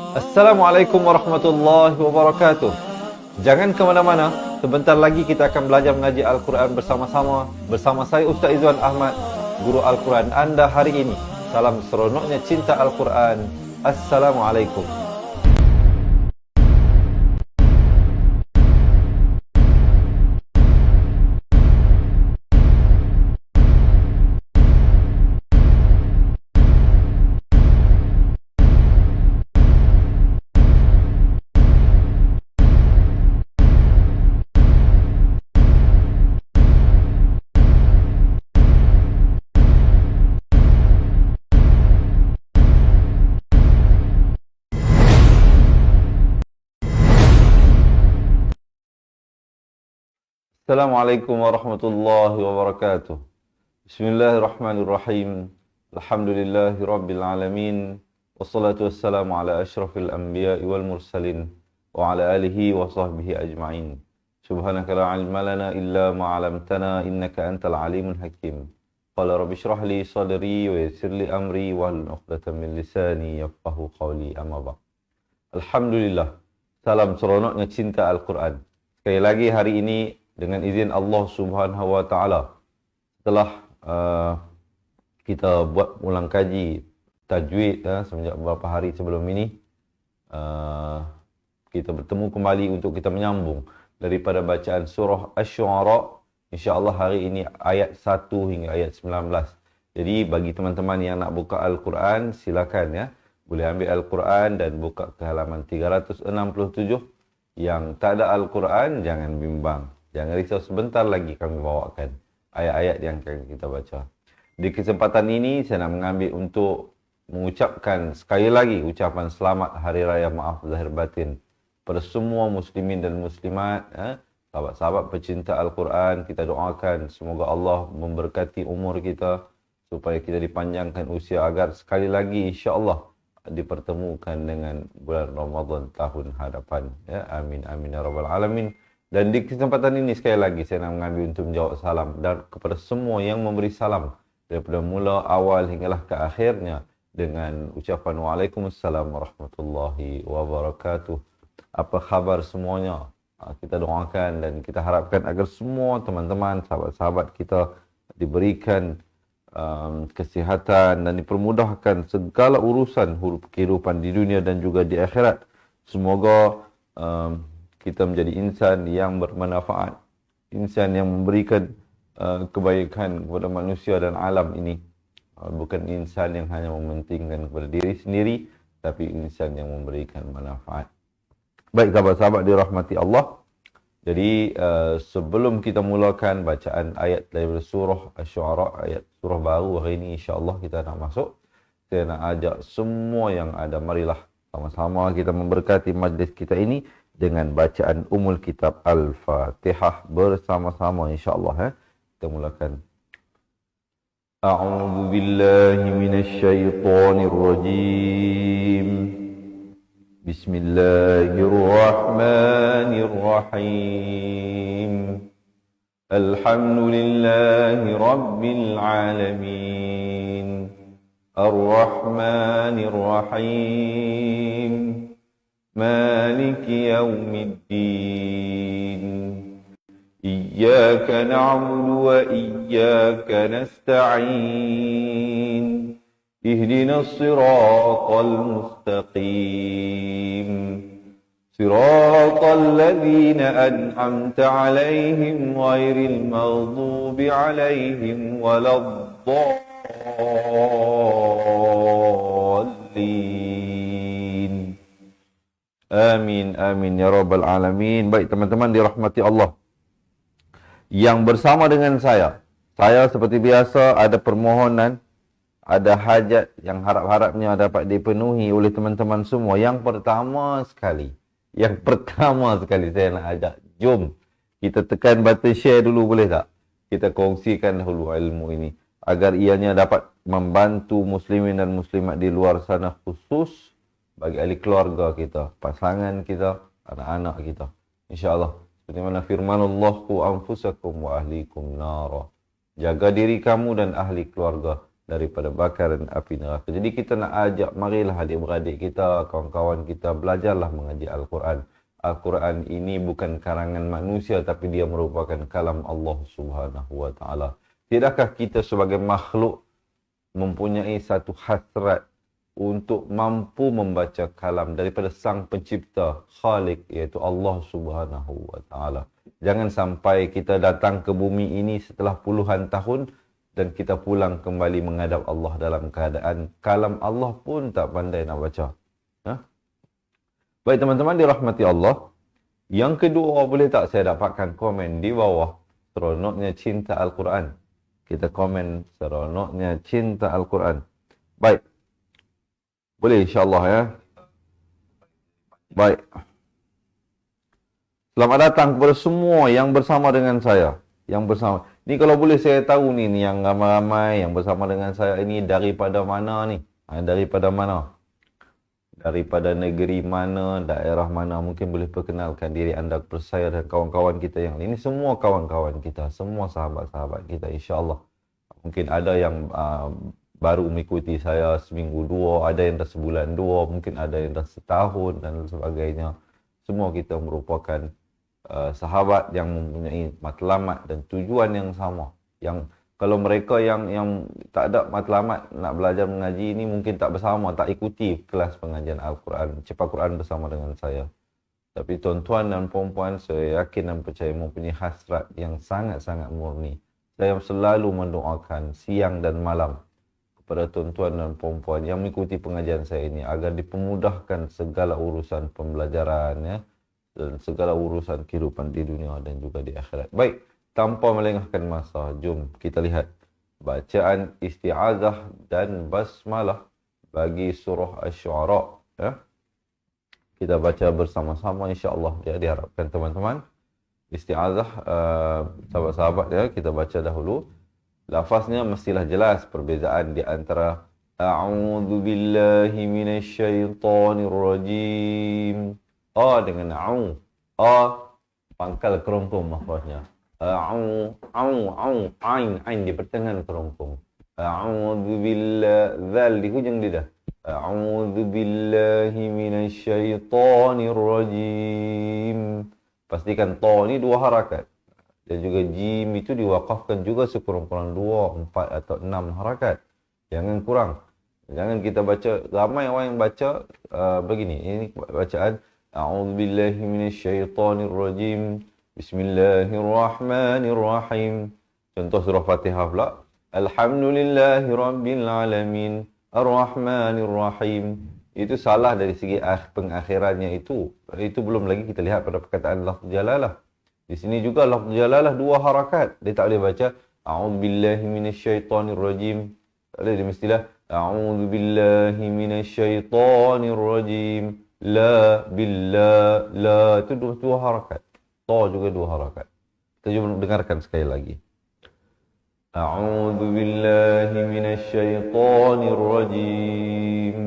Assalamualaikum warahmatullahi wabarakatuh. Jangan ke mana-mana. Sebentar lagi kita akan belajar mengaji Al-Quran bersama-sama. Bersama saya Ustaz Izwan Ahmad, Guru Al-Quran anda hari ini. Salam seronoknya cinta Al-Quran. Assalamualaikum. Assalamualaikum warahmatullahi wabarakatuh. Bismillahirrahmanirrahim. Alhamdulillahi rabbil alamin. Wassalatu wassalamu ala ashrafil anbiya'i wal mursalin wa ala alihi wa sahbihi ajma'in. Subhanaka la ilma lana illa ma 'allamtana innaka antal alimul hakim. Qala rabbi shrah li sadri wa yassir li amri wahlul 'uqdatam min lisani yafqahu qawli. Amma ba'd. Alhamdulillah. Salam seronoknya cinta Al-Quran. Sekali lagi hari ini dengan izin Allah Subhanahu wa taala, setelah kita buat ulang kaji tajwid semenjak beberapa hari sebelum ini, kita bertemu kembali untuk kita menyambung daripada bacaan surah Asy-Syu'ara. Insya-Allah hari ini ayat 1 hingga ayat 19. Jadi bagi teman-teman yang nak buka Al-Quran, silakan ya. Boleh ambil Al-Quran dan buka ke halaman 367. Yang tak ada Al-Quran, jangan bimbang. Jangan risau, sebentar lagi kami bawakan ayat-ayat yang akan kita baca. Di kesempatan ini saya nak mengambil untuk mengucapkan sekali lagi ucapan selamat Hari Raya Maaf Zahir Batin pada semua muslimin dan muslimat, sahabat-sahabat pecinta Al-Quran. Kita doakan semoga Allah memberkati umur kita supaya kita dipanjangkan usia agar sekali lagi insya-Allah dipertemukan dengan bulan Ramadan tahun hadapan. Ya, amin amin ya rabbal alamin. Dan di kesempatan ini sekali lagi saya nak mengambil untuk menjawab salam dan kepada semua yang memberi salam daripada mula awal hinggalah ke akhirnya dengan ucapan Waalaikumsalam warahmatullahi wabarakatuh. Apa khabar semuanya? Kita doakan dan kita harapkan agar semua teman-teman, sahabat-sahabat kita diberikan kesihatan dan dipermudahkan segala urusan kehidupan di dunia dan juga di akhirat. Semoga kita menjadi insan yang bermanfaat, insan yang memberikan kebaikan kepada manusia dan alam ini. Bukan insan yang hanya mementingkan kepada diri sendiri, tapi insan yang memberikan manfaat. Baik sahabat-sahabat dirahmati Allah. Jadi sebelum kita mulakan bacaan ayat dari surah Asy-Syu'ara, ayat surah baru hari ini insya-Allah kita nak masuk. Saya nak ajak semua yang ada, marilah sama-sama kita memberkati majlis kita ini dengan bacaan Ummul Kitab Al-Fatihah bersama-sama insya-Allah. Kita mulakan. A'udzu billahi minasy syaithanir rajim. Bismillahirrahmanirrahim. Alhamdulillahi rabbil alamin. Ar-Rahmanir Rahim. مالك يوم الدين إياك نعبد وإياك نستعين اهدنا الصراط المستقيم صراط الذين أنعمت عليهم غير المغضوب عليهم ولا الضالين. Amin, amin ya rabbal alamin. Baik teman-teman dirahmati Allah. Yang bersama dengan saya seperti biasa ada permohonan, ada hajat yang harap-harapnya dapat dipenuhi oleh teman-teman semua. Yang pertama sekali saya nak ajak, jom kita tekan button share dulu, boleh tak? Kita kongsikan dulu ilmu ini agar ianya dapat membantu muslimin dan muslimat di luar sana, khusus bagi ahli keluarga kita, pasangan kita, anak-anak kita. InsyaAllah. Seperti mana firman Allah, Qu anfusakum wa ahlikum nara. Jaga diri kamu dan ahli keluarga daripada bakaran api neraka. Jadi kita nak ajak, marilah adik-beradik kita, kawan-kawan kita, belajarlah mengaji Al-Quran. Al-Quran ini bukan karangan manusia, tapi dia merupakan kalam Allah Subhanahu wa Ta'ala. Tidakkah kita sebagai makhluk mempunyai satu hasrat untuk mampu membaca kalam daripada sang pencipta, Khalik, iaitu Allah Subhanahu wa Ta'ala. Jangan sampai kita datang ke bumi ini setelah puluhan tahun dan kita pulang kembali menghadap Allah dalam keadaan kalam Allah pun tak pandai nak baca. Ha? Baik teman-teman dirahmati Allah. Yang kedua, boleh tak saya dapatkan komen di bawah seronoknya cinta Al-Quran. Kita komen seronoknya cinta Al-Quran. Baik. Boleh insyaAllah ya. Baik. Selamat datang kepada semua yang bersama dengan saya. Yang bersama. Ni kalau boleh saya tahu ni yang ramai-ramai yang bersama dengan saya ini daripada mana ni? Daripada mana? Daripada negeri mana, daerah mana? Mungkin boleh perkenalkan diri anda kepada saya dan kawan-kawan kita yang ini. Semua kawan-kawan kita, semua sahabat-sahabat kita insya-Allah. Mungkin ada yang baru mengikuti saya seminggu dua, ada yang dah sebulan dua, mungkin ada yang dah setahun dan sebagainya. Semua kita merupakan sahabat yang mempunyai matlamat dan tujuan yang sama. Yang kalau mereka yang tak ada matlamat nak belajar mengaji ini mungkin tak bersama, tak ikuti kelas pengajian Al-Quran, cepat Quran bersama dengan saya. Tapi tuan-tuan dan puan-puan, saya yakin dan percaya mempunyai hasrat yang sangat-sangat murni. Saya selalu mendoakan siang dan malam kepada tuan-tuan dan puan-puan yang mengikuti pengajian saya ini agar dipermudahkan segala urusan pembelajaran ya, dan segala urusan kehidupan di dunia dan juga di akhirat. Baik, tanpa melengahkan masa, jom kita lihat bacaan isti'azah dan basmalah bagi surah Asy-Syu'ara ya. Kita baca bersama-sama insya-Allah ya, diharapkan teman-teman. Isti'azah sahabat-sahabat ya, kita baca dahulu. Lafaznya mestilah jelas perbezaan di antara a'udzu billahi minasyaitonir rajim. A dengan au. A pangkal kerompong lafaznya. Au ain di pertengahan kerompong. A'udzu billahi, zal di hujung lidah. A'udzu billahi minasyaitonir rajim. Pastikan ta ni dua harakat. Dan juga jim itu diwakafkan juga sekurang-kurang 2, 4 atau 6 harakat. Jangan kurang. Jangan kita baca, ramai orang yang baca begini. Ini bacaan A'udzu billahi minasyaitonir rajim. Bismillahirrahmanirrahim. Contoh surah Fatihah pula. Alhamdulillahi rabbil alamin. Ar-Rahmanir-Rahim. Itu salah dari segi pengakhirannya itu. Itu belum lagi kita lihat pada perkataan lafz jalalah. Di sini juga lafz jalalah 2 harakat. Dia tak boleh baca a'udzubillahi minasyaitonirrajim. Tak boleh, dia mestilah a'udzubillahi minasyaitonirrajim. La billah la, itu 2 harakat. Ta juga 2 harakat. Kita jom dengarkan sekali lagi. A'udzu billahi minasyaitonir rajim.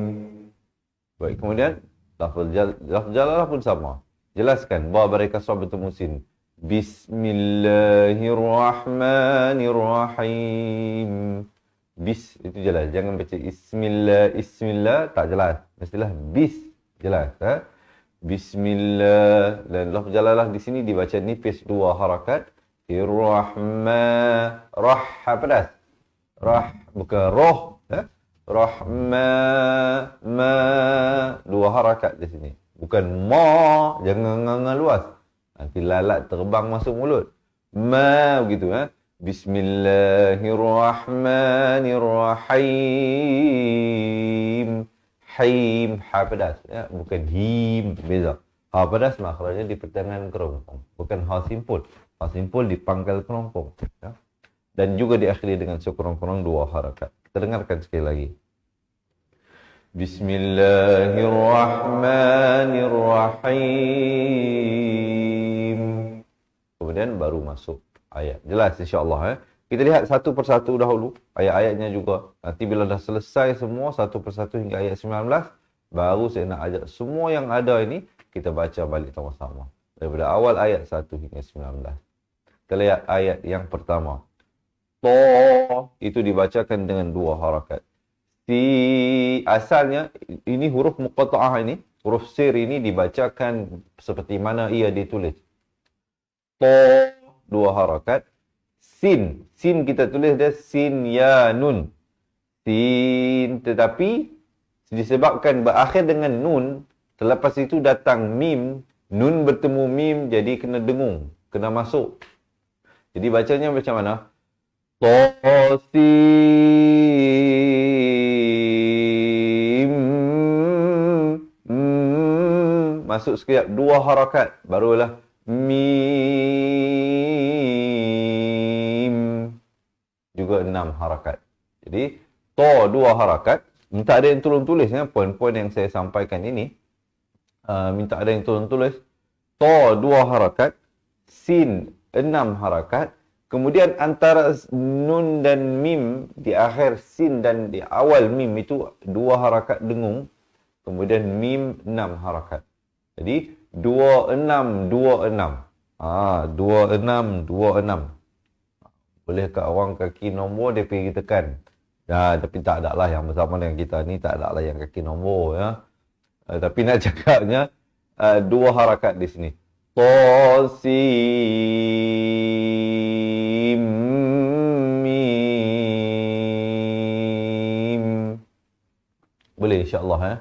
Baik, kemudian lafaz jalalah pun sama. Jelaskan ba baraka sab musin. Bismillahirrahmanirrahim. Bis itu jelas. Jangan baca ismillah tak jelas. Mestilah bis jelas ha? Bismillah. Dan lafaz jalalah di sini dibaca nipis 2 harakat. Rah pedas. Rah bukan roh ha? Ma 2 harakat di sini. Bukan ma, jangan nganga luas. Nanti lalat terbang masuk mulut. Ma begitu ha. Bismillahirrahmanirrahim. Haim, ha pedas ya, bukan him, beza. Ha pedas makhrajnya di pertengahan kerompong, bukan ha simpul. Ha simpul di pangkal kerompong ya. Dan juga diakhiri dengan sekurang-kurang 2 harakat. Kita dengarkan sekali lagi. Bismillahirrahmanirrahim. Kemudian baru masuk ayat. Jelas insya-Allah ya. Kita lihat satu persatu dahulu ayat-ayatnya juga. Nanti bila dah selesai semua satu persatu hingga ayat 19, baru saya nak ajak semua yang ada ini kita baca balik sama-sama. Daripada awal ayat 1 hingga 19. Kita lihat ayat yang pertama. To itu dibacakan dengan 2 harakat. Asalnya ini huruf muqatta'ah ini, huruf sir ini dibacakan seperti mana ia ditulis. To 2 harakat. Sin kita tulis dia sin ya nun. Sin, tetapi disebabkan berakhir dengan nun, selepas itu datang mim, nun bertemu mim jadi kena dengung, kena masuk. Jadi bacanya macam mana? Tosim. Masuk sekejap 2 harakat, barulah mim. Juga 6 harakat. Jadi to 2 harakat. Minta ada yang tolong tulis ya, poin-poin yang saya sampaikan ini. Minta ada yang tolong tulis. To 2 harakat. Sin 6 harakat. Kemudian antara nun dan mim, di akhir sin dan di awal mim itu 2 harakat dengung. Kemudian mim 6 harakat. Jadi 26, 26. 26, 26. Boleh kat orang kaki nombor dia pergi tekan. Tapi tak ada lah yang bersama dengan kita ni, tak ada lah yang kaki nombor ya. Tapi nak cakapnya 2 harakat di sini. Tosim mim. Boleh insya-Allah ya.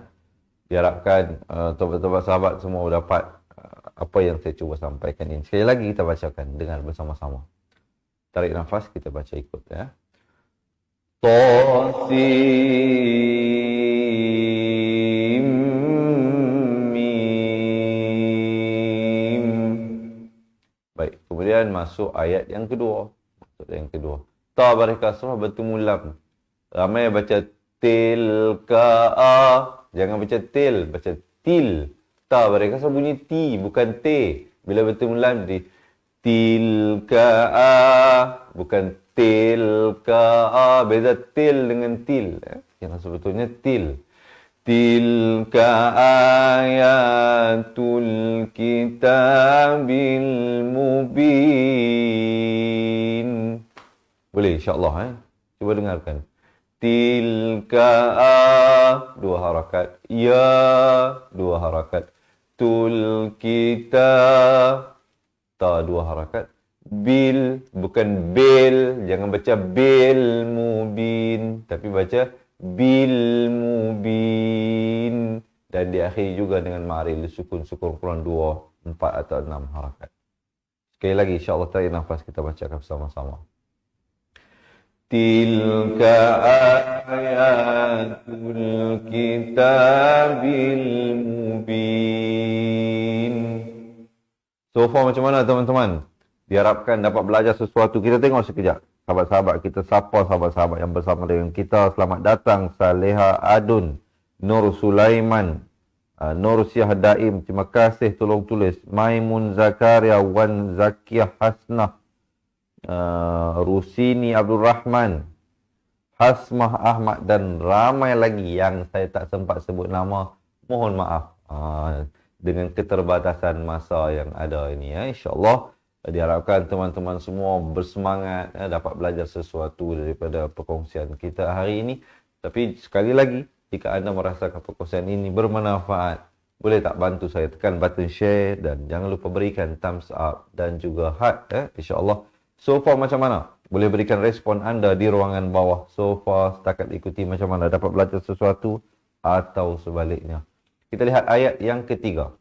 Diharapkan tobat-tobat sahabat semua dapat apa yang saya cuba sampaikan ini. Sekali lagi kita bacakan, dengar bersama-sama. Tarik nafas, kita baca ikut ya. Tosim mim. Baik, kemudian masuk ayat yang kedua. Ta baris kasrah bertemu lam. Ramai baca tilka. Jangan baca til, baca til. Ta baris kasrah bunyi ti, bukan t. Bila bertemu lam di tilka, bukan tilka. Beza til dengan til. Yang sebetulnya til. Tilka ayatul kitabil mubin. Boleh insyaAllah. Cuba dengarkan. Tilka 2 harakat. Ya 2 harakat. Tul kita ta 2 harakat. Bil, bukan bil. Jangan baca bil mubin. Tapi baca bil mubin. Dan diakhiri juga dengan ma'ril sukun kurang 2, 4 atau 6 harakat. Sekali lagi insyaAllah tarik nafas, kita bacakan bersama-sama. Tilka ayatul kitabil mubin. So far macam mana teman-teman? Diharapkan dapat belajar sesuatu. Kita tengok sekejap. Sahabat-sahabat kita, sapa sahabat-sahabat yang bersama dengan kita. Selamat datang Saleha Adun, Nur Sulaiman, Nur Syah Daim. Terima kasih tolong tulis. Maimun Zakaria, Wan Zakiyah Hasnah, Rusini Abdul Rahman, Hasmah Ahmad dan ramai lagi yang saya tak sempat sebut nama. Mohon maaf dengan keterbatasan masa yang ada ini ya. InsyaAllah diharapkan teman-teman semua bersemangat dapat belajar sesuatu daripada perkongsian kita hari ini. Tapi sekali lagi, jika anda merasakan perkongsian ini bermanfaat, boleh tak bantu saya tekan button share dan jangan lupa berikan thumbs up dan juga heart InsyaAllah. So far macam mana? Boleh berikan respon anda di ruangan bawah. So far setakat ikuti macam mana? Dapat belajar sesuatu atau sebaliknya? Kita lihat ayat yang ketiga.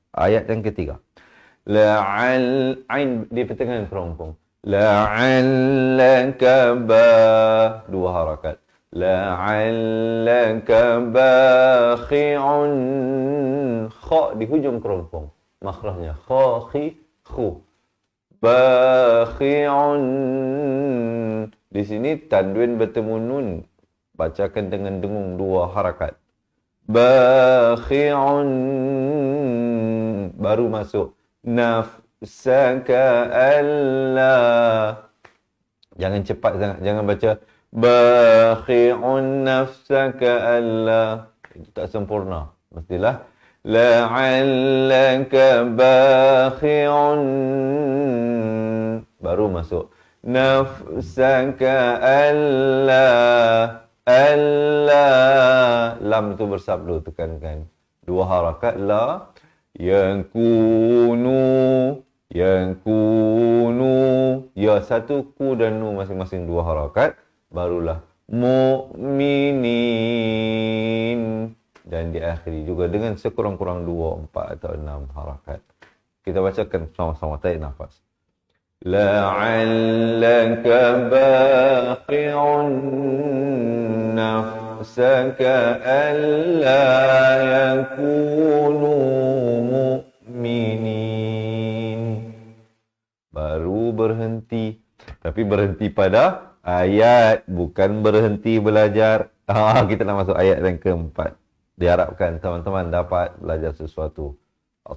La'al ain di pertengahan kerompong. La'allaka 2 harakat. La'allaka bakhi'un. Kha di hujung kerompong. Makhrajnya kha, khi, khu. Bakhi'un. Di sini tanwin bertemu nun. Bacakan dengan dengung 2 harakat. Bakhi'un. Baru masuk. Nafsaka alla. Jangan cepat sangat. Jangan baca. Bakhi'un nafsaka alla. Itu tak sempurna. Mestilah. La'allaka bakhi'un. Baru masuk. nafsaka alla lam tu bersabdu, tekankan dua harakat la, yang kunu ya satu ku dan nu masing-masing dua harakat, barulah mu'minin, dan diakhiri juga dengan sekurang-kurang 2, 4 atau 6 harakat. Kita bacakan sama-sama, tarik nafas. La'allaka baqi'un nafsaka alla yakunu mu'minin. Baru berhenti. Tapi berhenti pada ayat, bukan berhenti belajar. Kita nak masuk ayat yang keempat. Diharapkan teman-teman dapat belajar sesuatu.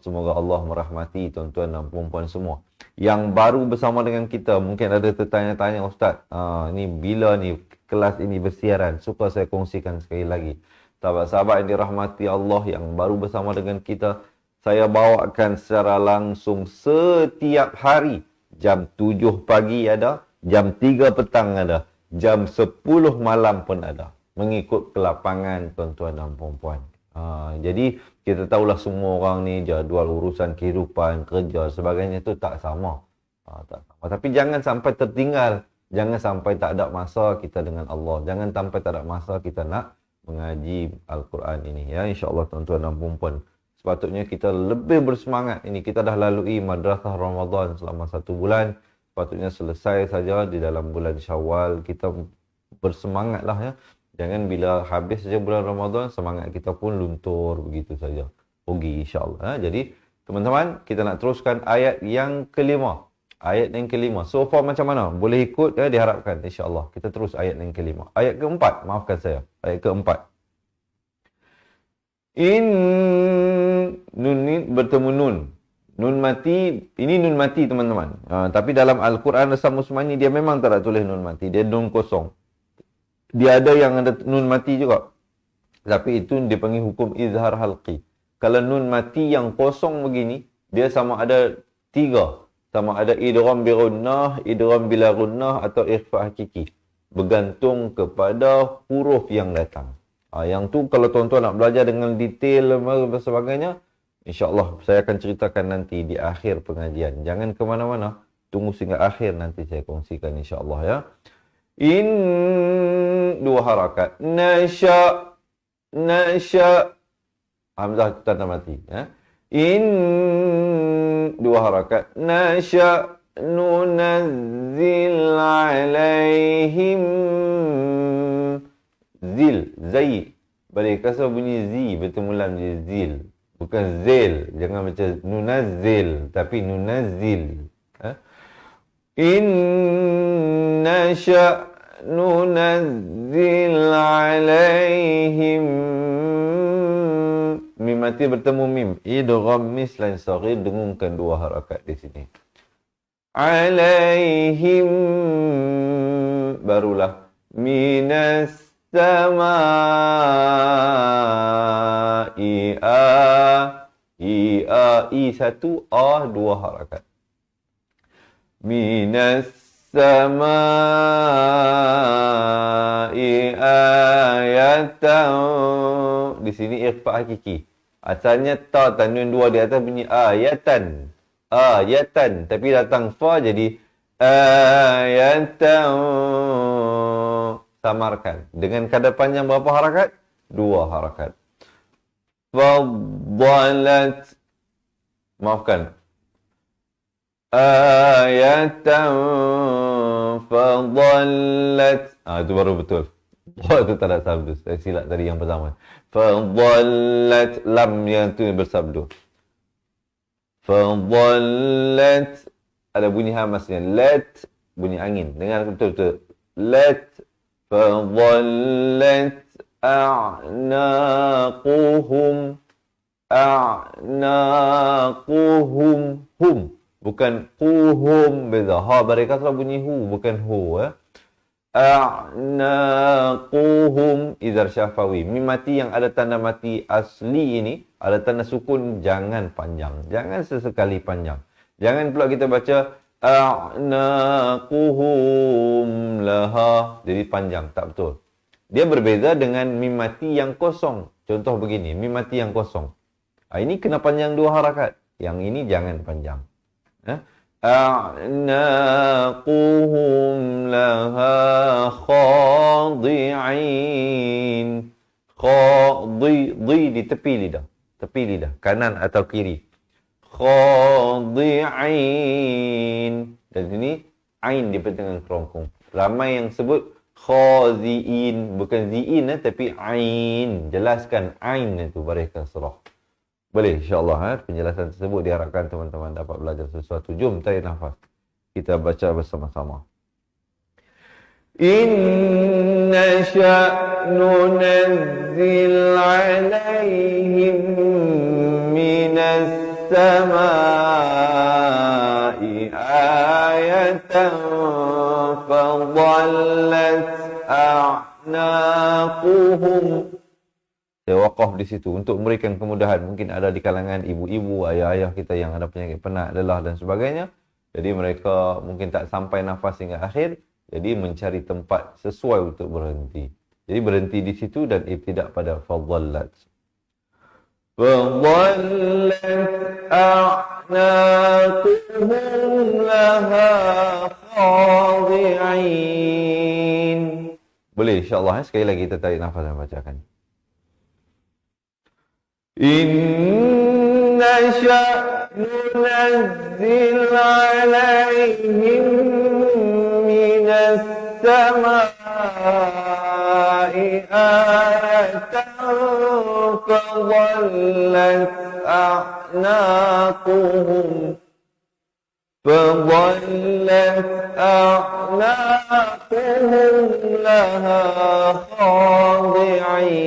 Semoga Allah merahmati tuan-tuan dan puan-puan semua yang baru bersama dengan kita. Mungkin ada tertanya-tanya, Ustaz, ni bila ni kelas ini bersiaran? Suka saya kongsikan sekali lagi. Sahabat-sahabat yang dirahmati Allah yang baru bersama dengan kita, saya bawakan secara langsung setiap hari. Jam 7 pagi ada, jam 3 petang ada, jam 10 malam pun ada. Mengikut kelapangan tuan-tuan dan puan-puan. Jadi kita tahulah semua orang ni jadual urusan kehidupan, kerja, sebagainya tu tak sama. Tapi jangan sampai tertinggal. Jangan sampai tak ada masa kita dengan Allah. Jangan sampai tak ada masa kita nak mengaji Al-Quran ini. Ya, insya-Allah tuan-tuan dan puan-puan. Sepatutnya kita lebih bersemangat. Ini kita dah lalui madrasah Ramadan selama 1 bulan. Sepatutnya selesai saja di dalam bulan Syawal. Kita bersemangatlah ya. Jangan bila habis saja bulan Ramadan, semangat kita pun luntur begitu saja. Rugi insya-Allah. Jadi teman-teman, kita nak teruskan ayat yang kelima. Ayat yang kelima. So far macam mana? Boleh ikut ya, diharapkan insya-Allah. Kita terus ayat yang kelima. Ayat keempat, maafkan saya. Ayat keempat. Nun ni bertemu nun. Nun mati, ini nun mati teman-teman. Tapi dalam Al-Quran Rasam Usmani dia memang tak ada tulis nun mati. Dia nun kosong. Dia ada yang ada nun mati juga. Tapi itu dipanggil hukum izhar halqi. Kalau nun mati yang kosong begini, dia sama ada 3. Sama ada idgham bi gunnah, idgham bila gunnah atau ikhfa hakiki. Bergantung kepada huruf yang datang. Yang tu kalau tuan-tuan nak belajar dengan detail dan sebagainya, insya-Allah saya akan ceritakan nanti di akhir pengajian. Jangan ke mana-mana. Tunggu sehingga akhir nanti saya kongsikan insya-Allah ya. Dua harakat. Nasya. Hamzah tanda mati. Ya. Dua harakat. Nasya nunazzil alaihim zil. Zai. Balik kasar bunyi zi. Bertemu lam je zil. Bukan zil. Jangan baca nunazzil. Tapi nunazzil. Inna sya'nu nazzil alaihim. Mim mati bertemu mim. Idgham mislan saghir, dengungkan 2 harakat di sini. Alaihim, barulah minas sama'i i 1 a 2 harakat. Minas sama'i ayatan. Di sini ikhfa hakiki. Asalnya ta tanwin 2 di atas bunyi ayatan. Ayatan. Tapi datang fa jadi ayatan. Samarkan. Dengan kadar panjang berapa harakat? 2 harakat. Faddalat. Maafkan. Ayatan fadallat. Itu baru betul. Itu tak ada sabdu. Saya silap tadi yang pertama. Fadallat. Lam yang tu bersabdu. Fadallat. Ada bunyi hamasnya. Lat. Bunyi angin. Dengar betul-betul. Lat. Fadallat. A'naquhum. A'naquhum. Hum. Bukan quhum, beza. Ha mereka selalu bunyi hu, bukan hu. A'naquhum izar syafawi. Mim mati yang ada tanda mati asli ini, ada tanda sukun, jangan panjang. Jangan sesekali panjang. Jangan pula kita baca a'naquhum laha. Jadi panjang, tak betul. Dia berbeza dengan mim mati yang kosong. Contoh begini, mim mati yang kosong. Ini kena panjang 2 harakat. Yang ini jangan panjang. A'naquhum laha khadi'in. Di di tepi lidah. Tepi lidah, kanan atau kiri. Khadi'in. Dan ini ain di pertengahan kerongkong. Ramai yang sebut khazi'in, bukan zi'in tapi ain. Jelaskan ain itu beri kasrah. Boleh insya-Allah penjelasan tersebut diharapkan teman-teman dapat belajar sesuatu. Jom tarik nafas. Kita baca bersama-sama. Inna sya'nu nazzil 'alaihim minas sama'i ayatan fadhallat a'naquhum. Saya wakaf di situ untuk memberikan kemudahan. Mungkin ada di kalangan ibu-ibu, ayah-ayah kita yang ada penyakit penat, lelah dan sebagainya. Jadi mereka mungkin tak sampai nafas hingga akhir. Jadi mencari tempat sesuai untuk berhenti. Jadi berhenti di situ dan ibtidak pada fadhallat. Fadhallat a'naquhum laha khadi'in. Boleh insya-Allah sekali lagi kita tarik nafas dan bacakan. Inna sya'nu nazzil 'alaihim minas sama'i ayatan fadhallat a'naquhum laha khadi'in.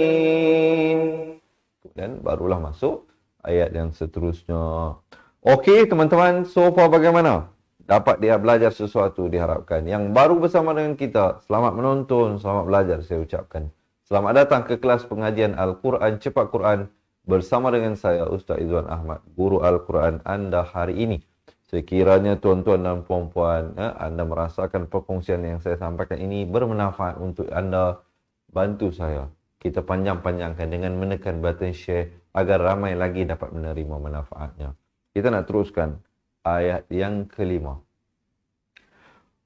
Dan barulah masuk ayat yang seterusnya. Okey teman-teman, so far bagaimana? Dapat dia belajar sesuatu diharapkan. Yang baru bersama dengan kita, selamat menonton, selamat belajar saya ucapkan. Selamat datang ke kelas pengajian Al-Quran Cepat Quran bersama dengan saya Ustaz Izwan Ahmad, guru Al-Quran anda hari ini. Sekiranya tuan-tuan dan puan-puan, anda merasakan perkongsian yang saya sampaikan ini bermanfaat untuk anda, bantu saya. Kita panjang-panjangkan dengan menekan button share agar ramai lagi dapat menerima manfaatnya. Kita nak teruskan ayat yang kelima.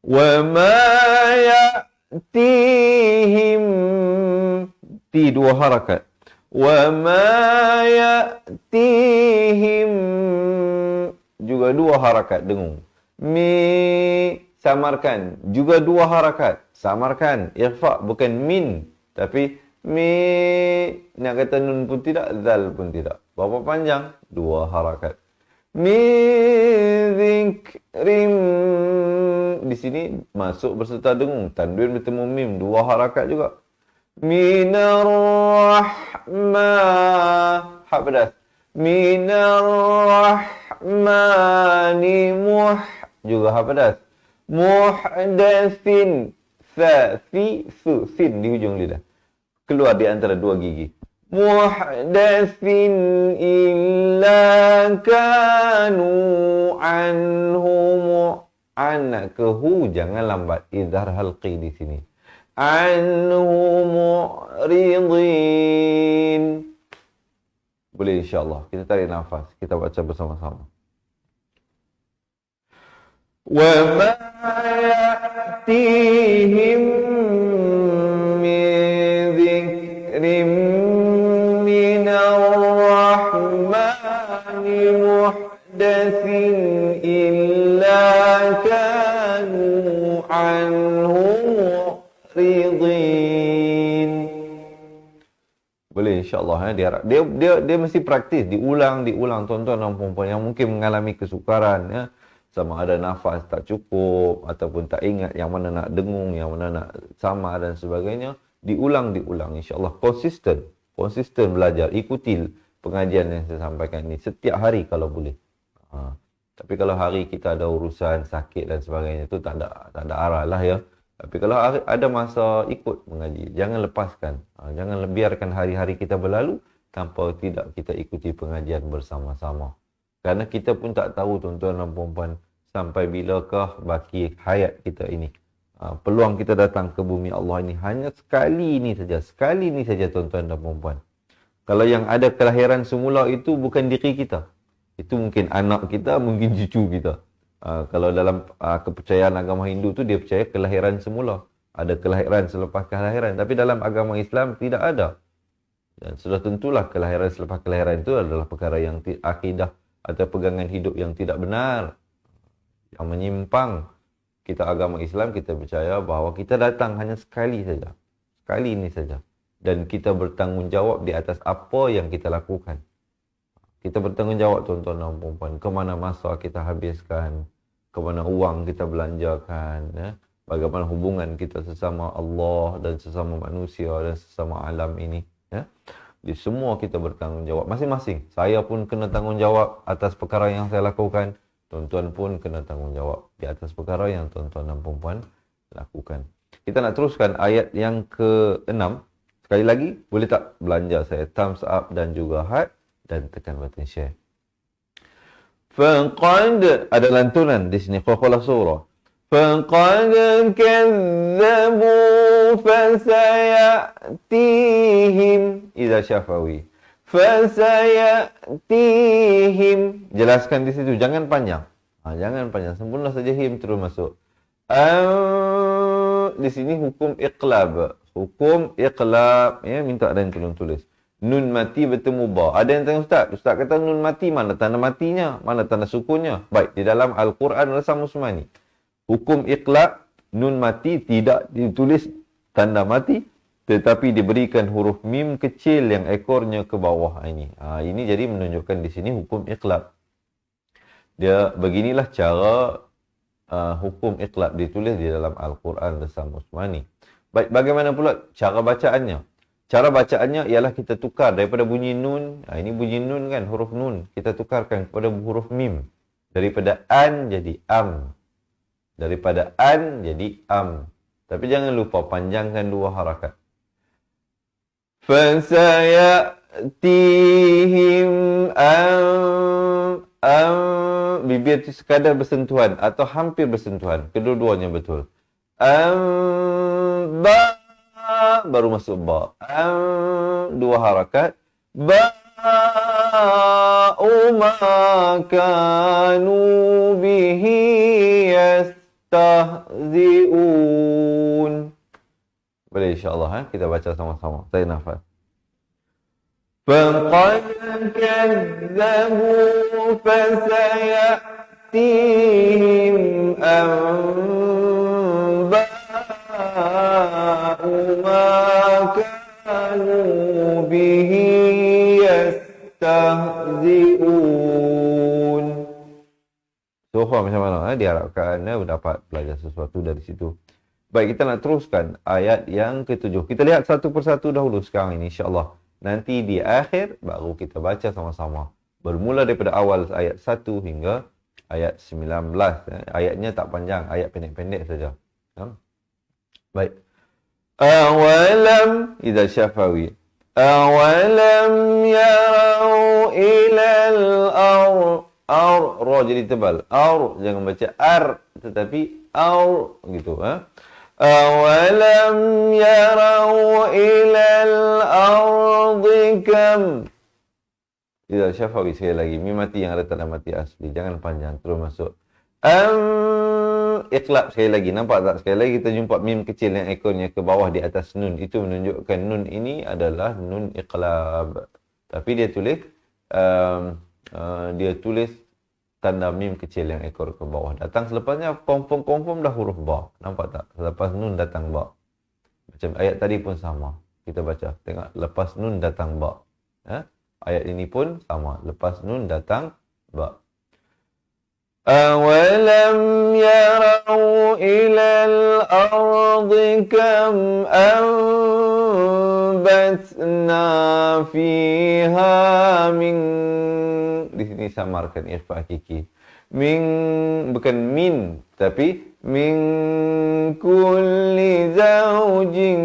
Wa ma ya'tihim, ti 2 harakat. Wa ma ya'tihim, juga 2 harakat dengung. Samarkan, juga 2 harakat. Samarkan, ikhfa bukan min tapi nak kata nun pun tidak, zal pun tidak. Berapa panjang? 2 harakat. Zikrim. Di sini masuk berserta dengung. Tanwin bertemu mim. 2 harakat juga. Minarrahmah. Hak pedas. Minarrahmani juga hak pedas. Muhdatsin. Sin di hujung lidah. Keluar di antara 2 gigi. Muhdatsin illa kanu anhu mu'ana. Ke hu jangan lambat. Izhar halqi di sini. Anhu mu'ridin. Boleh insyaAllah. Kita tarik nafas. Kita baca bersama-sama. Wa ma ya'tihim minarrahmani muhdatsin illa kanu anhu mu'ridin. Boleh insyaAllah dia mesti praktis, diulang tuan-tuan dan puan-puan yang mungkin mengalami kesukaran ya. Sama ada nafas tak cukup ataupun tak ingat yang mana nak dengung, yang mana nak sama dan sebagainya. Diulang insyaAllah. Konsisten belajar. Ikuti pengajian yang saya sampaikan ini setiap hari kalau boleh. Tapi kalau hari kita ada urusan sakit dan sebagainya, itu tak ada arah lah ya. Tapi kalau ada masa ikut mengaji, jangan lepaskan. Jangan biarkan hari-hari kita berlalu tanpa tidak kita ikuti pengajian bersama-sama. Kerana kita pun tak tahu tuan-tuan dan puan-puan, sampai bilakah baki hayat kita ini. Peluang kita datang ke bumi Allah ini hanya sekali ini saja tuan-tuan dan puan-puan. Kalau yang ada kelahiran semula itu bukan diri kita. Itu mungkin anak kita, mungkin cucu kita. Kalau dalam kepercayaan agama Hindu tu dia percaya kelahiran semula. Ada kelahiran selepas kelahiran. Tapi dalam agama Islam tidak ada. Dan sudah tentulah kelahiran selepas kelahiran itu adalah perkara yang akidah atau pegangan hidup yang tidak benar. Yang menyimpang. Kita agama Islam, kita percaya bahawa kita datang hanya sekali saja. Sekali ini saja. Dan kita bertanggungjawab di atas apa yang kita lakukan. Kita bertanggungjawab tuan-tuan dan puan-puan. Ke mana masa kita habiskan. Ke mana uang kita belanjakan. Ya. Bagaimana hubungan kita sesama Allah dan sesama manusia dan sesama alam ini. Ya. Di semua kita bertanggungjawab. Masing-masing. Saya pun kena tanggungjawab atas perkara yang saya lakukan. Tuan-tuan pun kena tanggungjawab di atas perkara yang tuan-tuan dan puan-puan lakukan. Kita nak teruskan ayat yang ke-6. Sekali lagi, boleh tak belanja saya thumbs up dan juga heart dan tekan button share. Faqad ada lantunan di sini qala surah. Faqad kadzabu fasayatihim idza syafawi. Fasayatihim. Jelaskan di situ, jangan panjang. Jangan panjang, sempurna saja him terus masuk. Di sini hukum iqlab. Hukum iqlab, ya, minta ada yang tolong tulis. Nun mati bertemu ba. Ada yang tanya Ustaz. Ustaz kata nun mati, mana tanda matinya? Mana tanda sukunnya? Baik, di dalam Al-Quran Rasam Usmani. Hukum iqlab, nun mati tidak ditulis tanda mati, tetapi diberikan huruf mim kecil yang ekornya ke bawah ini. Ini jadi menunjukkan di sini hukum iqlab. Dia beginilah cara hukum iqlab ditulis di dalam Al-Quran Rasam Usmani. Baik, bagaimana pula cara bacaannya? Cara bacaannya ialah kita tukar daripada bunyi nun, ini bunyi nun kan, huruf nun. Kita tukarkan kepada huruf mim. Daripada an jadi am. Daripada an jadi am. Tapi jangan lupa panjangkan dua harakat. Fasayatihim bibir sekadar bersentuhan atau hampir bersentuhan. Kedua-duanya betul. Baru masuk ba. Dua harakat. Ba'u ma kanu bihi yastahzi'un. Boleh insyaAllah kita baca sama-sama. Saya nafas. فَقَدْ كَذَّبُوا فَسَيَأْتِيهِمْ أَنْبَاءُ مَا كَانُوا بِهِ يَسْتَهْزِئُونَ. So far macam mana? Diharapkan dapat belajar sesuatu dari situ. Baik, kita nak teruskan ayat yang ke-7. Kita lihat satu persatu dahulu sekarang ini insya-Allah. Nanti di akhir baru kita baca sama-sama. Bermula daripada awal ayat 1 hingga ayat 19. Ayatnya tak panjang, ayat pendek-pendek saja. Baik. Awalam idza syafawi. Awalam yarau ilal ar ra jadi tebal. Ar jangan baca ar tetapi ar gitu. Awalam yarau ilal ardi kam. Idza syafawi sekali lagi. Mim mati yang ada tanda mati asli. Jangan panjang. Terus masuk. Iqlab sekali lagi. Nampak tak? Sekali lagi kita jumpa mim kecil yang ekornya ke bawah di atas nun. Itu menunjukkan nun ini adalah nun iqlab. Tapi dia tulis tanda mim kecil yang ekor ke bawah. Datang selepasnya confirm dah huruf ba. Nampak tak? Selepas nun datang ba. Macam ayat tadi pun sama. Kita baca. Tengok. Lepas nun datang ba. Ayat ini pun sama. Lepas nun datang ba. Awalam yarau ilal ardi kam anbatna fiha min. Di sini samarkan ikhfa hakiki. Bukan min, tapi min kulli zaujin.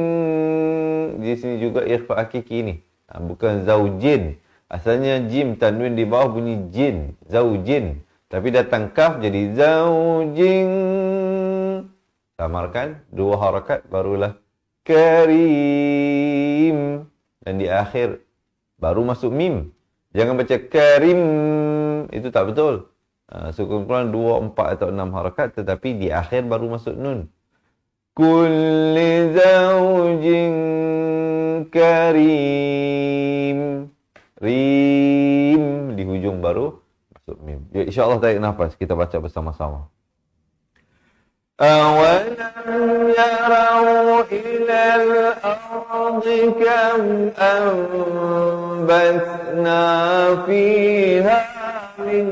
Di sini juga ikhfa hakiki ni. Bukan zaujin. Asalnya jim tanwin di bawah bunyi jin, zaujin. Tapi datang kaf jadi zaujin. Samarkan 2 harakat barulah karim. Dan di akhir baru masuk mim. Jangan baca karim. Itu tak betul. Sekumpulan 2, 4 atau 6 harakat. Tetapi di akhir baru masuk nun. Kulli zaujin karim. Rim. Di hujung baru masuk mim. Ya, InsyaAllah tarik nafas. Kita baca bersama-sama. أَوَلَمْ يَرَوْا إِلَى الْأَرْضِ كَمْ أَنبَتْنَا فِيهَا مِنْ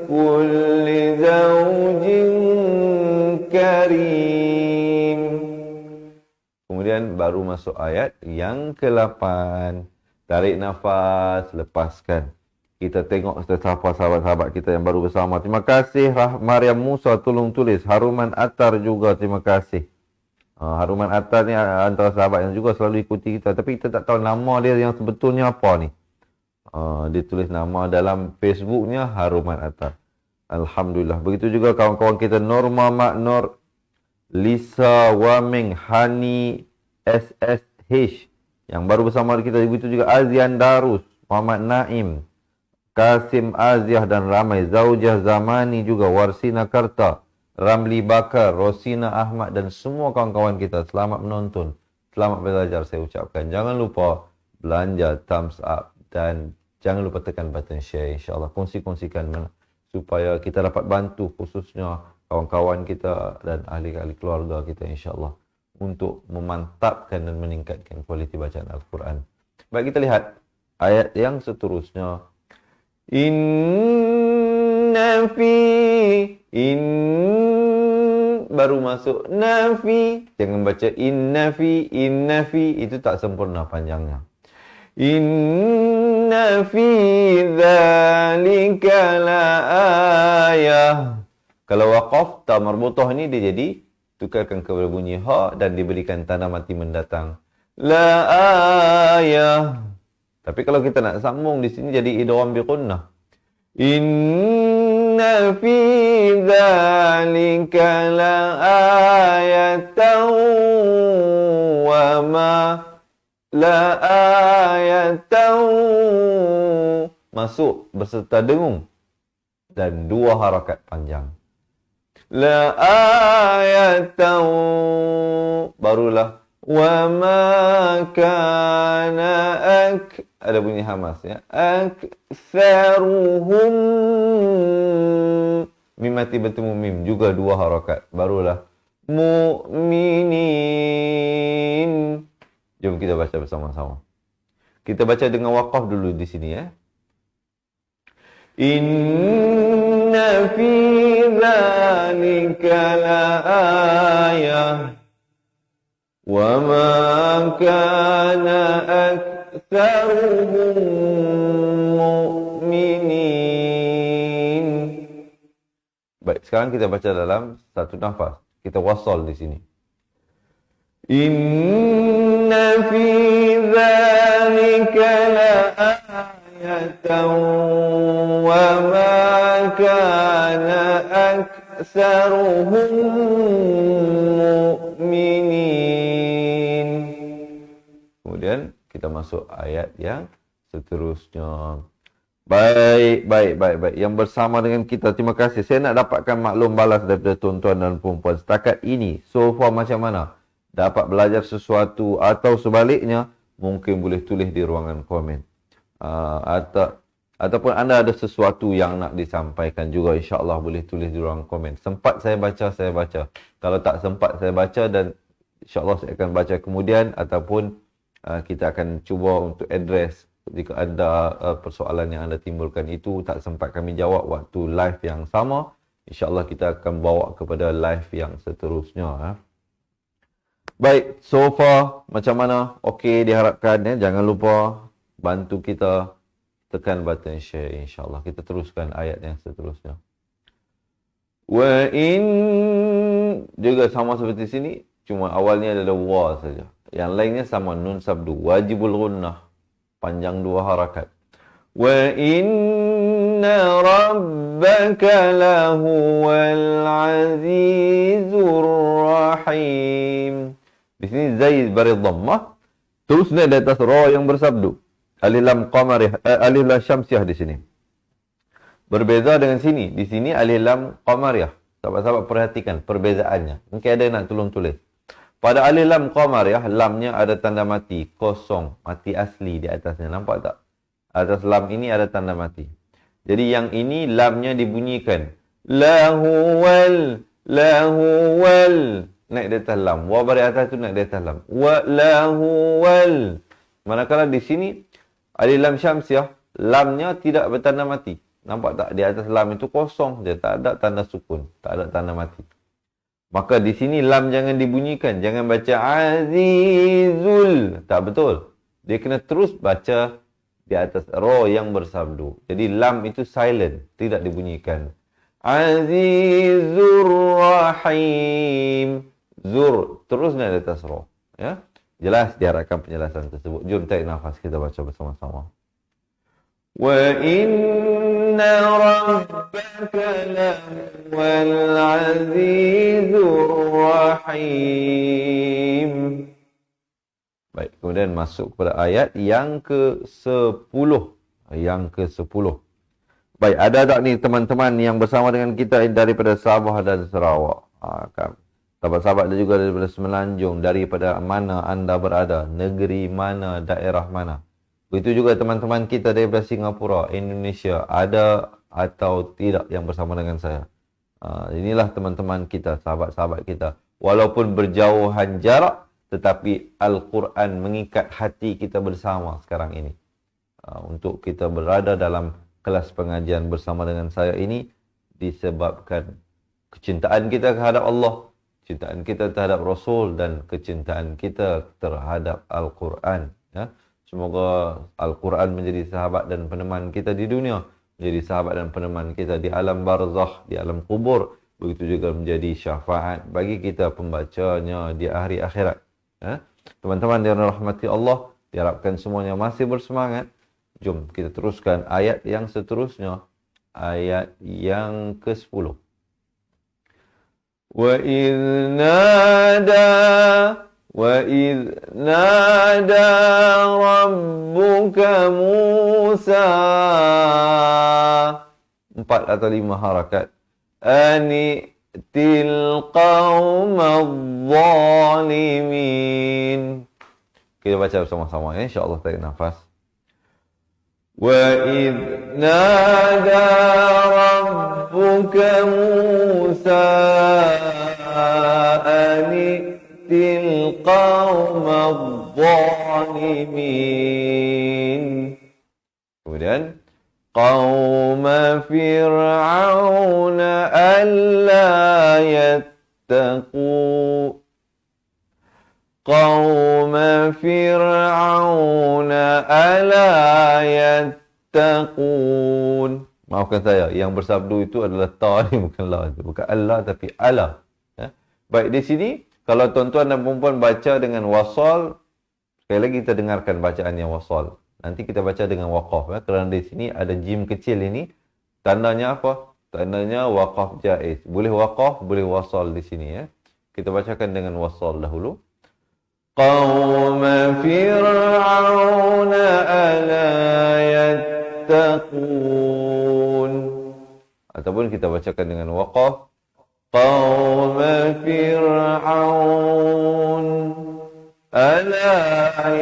كُلِّ زَوْجٍ كَرِيمٍ. Kemudian baru masuk ayat yang ke-8. Tarik nafas, lepaskan. Kita tengok sesiapa sahabat-sahabat kita yang baru bersama. Terima kasih Mariam Musa tolong tulis. Haruman Attar juga terima kasih. Haruman Attar ni antara sahabat yang juga selalu ikuti kita. Tapi kita tak tahu nama dia yang sebetulnya apa ni. Dia tulis nama dalam Facebooknya Haruman Attar. Alhamdulillah. Begitu juga kawan-kawan kita Norma Maknur, Lisa Waming, Hani SSH yang baru bersama kita. Begitu juga Azian Darus, Muhammad Naim, Kasim Aziah dan ramai. Zaujah Zamani juga, Warsina Karta, Ramli Bakar, Rosina Ahmad dan semua kawan-kawan kita. Selamat menonton, selamat belajar saya ucapkan. Jangan lupa belanja thumbs up dan jangan lupa tekan button share. InsyaAllah kongsi-kongsikan supaya kita dapat bantu khususnya kawan-kawan kita dan ahli-ahli keluarga kita insyaAllah untuk memantapkan dan meningkatkan kualiti bacaan Al-Quran. Baik, kita lihat ayat yang seterusnya. Baru masuk nafi. Jangan baca innafi. Itu tak sempurna panjangnya. Inna fi dzalika la ayah. Kalau waqaf ta marbutah ni dia jadi tukarkan kepada bunyi ha dan diberikan tanda mati mendatang. La ayah. Tapi kalau kita nak sambung di sini jadi idgham bi gunnah. Inna fi dzalika la ayatan wa ma la ayatan. Masuk berserta dengung dan 2 harakat panjang. La ayatan barulah wa ma kana ada bunyi hamas ya. Aktsaruhum mim mati bertemu mim juga 2 harakat barulah mu'minin. Jom kita baca bersama-sama. Kita baca dengan waqaf dulu di sini ya. Inna fi dzalika la ayah wa ma kana aktsaruhum mu'minin. Baik, sekarang kita baca dalam satu nafas. Kita wasal di sini. Inna fi dzalika la ayatan wa ma kana aktsaruhum mu'minin. Kemudian kita masuk ayat yang seterusnya. Baik. Yang bersama dengan kita, terima kasih. Saya nak dapatkan maklum balas daripada tuan-tuan dan puan-puan. Setakat ini, so far macam mana? Dapat belajar sesuatu atau sebaliknya, mungkin boleh tulis di ruangan komen. Ataupun anda ada sesuatu yang nak disampaikan juga, insyaAllah boleh tulis di ruangan komen. Sempat saya baca. Kalau tak sempat saya baca dan insyaAllah saya akan baca kemudian ataupun kita akan cuba untuk address jika ada persoalan yang anda timbulkan itu tak sempat kami jawab waktu live yang sama. InsyaAllah kita akan bawa kepada live yang seterusnya. Baik, so far macam mana? Okey, diharapkan ya. Jangan lupa bantu kita tekan button share insyaAllah. Kita teruskan ayat yang seterusnya. Wa in juga sama seperti sini, cuma awalnya adalah wa saja. Yang lainnya sama nun sabdu, wajibul gunnah, panjang 2 harakat. Wa inna rabbaka lahuwal azizur rahim. Di sini Zaid beri dhammah. Terus naik di atas ra yang bersabdu. Alif lam qamariyah, alif lam syamsiyah di sini. Berbeza dengan sini. Di sini alif lam qamariyah. Sahabat-sahabat perhatikan perbezaannya. Mungkin ada yang nak tolong tulis. Pada alif lam qamariyah, lamnya ada tanda mati. Kosong. Mati asli di atasnya. Nampak tak? Atas lam ini ada tanda mati. Jadi yang ini lamnya dibunyikan. Lahuwal. Lahuwal. Naik di atas lam. Wa bari atas tu naik di atas lam. Wa lahuwal. Manakala di sini, alif lam syamsiyah, lamnya tidak bertanda mati. Nampak tak? Di atas lam itu kosong. Dia tak ada tanda sukun. Tak ada tanda mati. Maka di sini lam jangan dibunyikan. Jangan baca azizul. Tak betul. Dia kena terus baca di atas ra yang bersabdu. Jadi lam itu silent. Tidak dibunyikan. Azizur rahim. Zur. Terus naik di atas ra. Ya? Jelas diharapkan penjelasan tersebut. Jom tarik nafas kita baca bersama-sama. Wa inna rabbaka lahuwal azizur rahim. Baik, kemudian masuk kepada ayat yang ke-10. Yang ke-10. Baik, ada tak ni teman-teman yang bersama dengan kita daripada Sabah dan Sarawak? Kan? Sahabat-sahabat ada juga daripada Semenanjung, daripada mana anda berada, negeri mana, daerah mana. Begitu juga teman-teman kita daripada Singapura, Indonesia, ada atau tidak yang bersama dengan saya. Inilah teman-teman kita, sahabat-sahabat kita. Walaupun berjauhan jarak, tetapi Al-Quran mengikat hati kita bersama sekarang ini. Untuk kita berada dalam kelas pengajian bersama dengan saya ini, disebabkan kecintaan kita terhadap Allah, kecintaan kita terhadap Rasul dan kecintaan kita terhadap Al-Quran. Ya. Semoga Al-Quran menjadi sahabat dan peneman kita di dunia, menjadi sahabat dan peneman kita di alam barzakh, di alam kubur. Begitu juga menjadi syafaat bagi kita pembacanya di hari akhirat. Ya. Teman-teman yang dirahmati Allah, diharapkan semuanya masih bersemangat. Jom kita teruskan ayat yang seterusnya. Ayat yang ke-10. وَإِذْ نَادَى رَبُّكَ مُوسَى 4 atau 5 harakat. Ani'til qawmaz zalimin. Kita baca bersama-sama ya, insya-Allah tarik nafas. وَإِذْ نَادَى رَبُّكَ مُوسَى أَنِئْتِ الْقَوْمَ الظَّالِمِينَ. Kemudian قَوْمَ فِرْعَوْنَ أَلَّا يَتَّقُونَ قَوْمَ فِرْعَوْنَ أَلَا يَتَّقُونَ. Maafkan saya, yang bersabdu itu adalah ta ni, bukan la. Bukan Allah tapi ala. Ya. Baik, di sini kalau tuan-tuan dan puan-puan baca dengan wasal, sekali lagi kita dengarkan bacaan yang wasal. Nanti kita baca dengan waqaf ya, kerana di sini ada jim kecil ini. Tandanya apa? Tandanya waqaf jaiz. Boleh waqaf, boleh wasal di sini ya. Kita bacakan dengan wasal dahulu. قَوْمَ فِرْعَوْنَ أَلَا يَتَّقُونَ. Ataupun kita bacakan dengan waqaf. قَوْمَ فِرْعَوْنَ أَلَا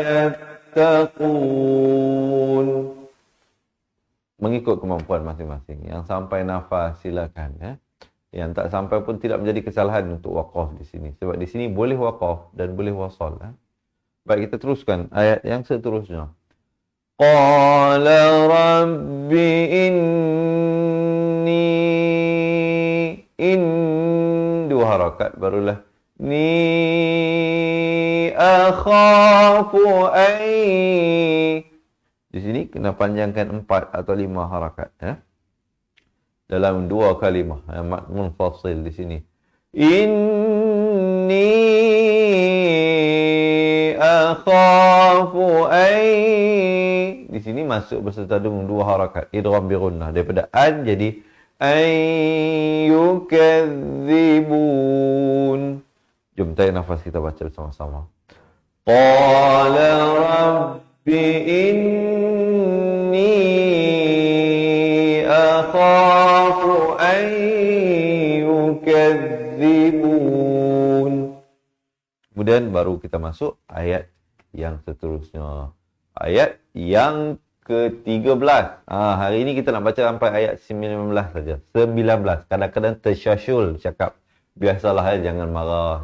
يَتَّقُونَ. Mengikut kemampuan masing-masing. Yang sampai nafas silakan ya. Yang tak sampai pun tidak menjadi kesalahan untuk waqaf di sini. Sebab di sini boleh waqaf dan boleh wasal. Baik, kita teruskan ayat yang seterusnya. Qala rabbi dua harakat barulah. Ni akhafu Di sini kena panjangkan 4 atau 5 harakat ya. Dalam 2 kalimah yang munfasil di sini. Inni akhafu di sini masuk berserta dengan 2 harakat. Idgham bi gunnah. Daripada an jadi ayyukadzibun. Jom tarik nafas kita baca bersama-sama. Qala rabbi inni akhafu an yukadzibun. Kemudian baru kita masuk ayat yang seterusnya. Ayat yang ke-13. Hari ini kita nak baca sampai ayat 19 saja. 19. Kadang-kadang tersyasyul cakap. Biasalah jangan marah,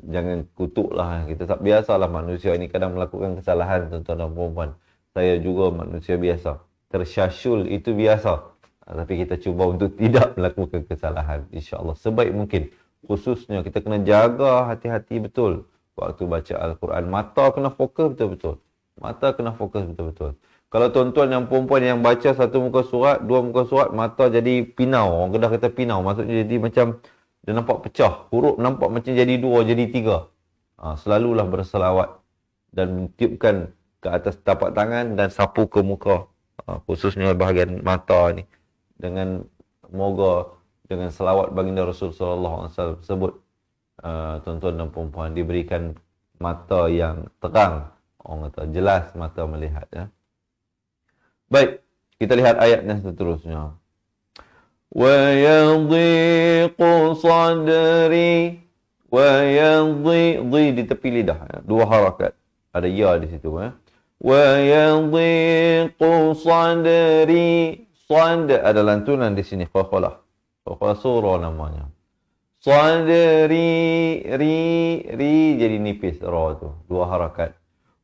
jangan kutuklah. Kita tak biasalah manusia ini kadang melakukan kesalahan, tuan-tuan dan puan-puan. Saya juga manusia biasa. Tersyasyul itu biasa. Tapi kita cuba untuk tidak melakukan kesalahan. InsyaAllah sebaik mungkin. Khususnya kita kena jaga hati-hati betul. Waktu baca Al-Quran, mata kena fokus betul-betul. Mata kena fokus betul-betul. Kalau tuan-tuan yang perempuan yang baca satu muka surat, 2 muka surat, mata jadi pinau. Orang Kedah kata pinau. Maksudnya jadi macam, dia nampak pecah. Huruf nampak macam jadi 2, jadi 3. Selalulah berselawat. Dan tiupkan ke atas tapak tangan dan sapu ke muka. Khususnya bahagian mata ni. Dengan, moga dengan selawat baginda Rasul sallallahu alaihi wasallam tersebut. Tuan-tuan dan perempuan diberikan mata yang terang, orang kata jelas mata melihat, ya. Baik, kita lihat ayat yang seterusnya. Wa yadhiqu sadri wa yadhi di tepi lidah, ya. 2 harakat. Ada ya di situ, ya. Wa yadhiqu sadri. Sad ada lantunan di sini, qalqalah. Qalqalah surah namanya. Sadri, ri jadi nipis ra tu, 2 harakat.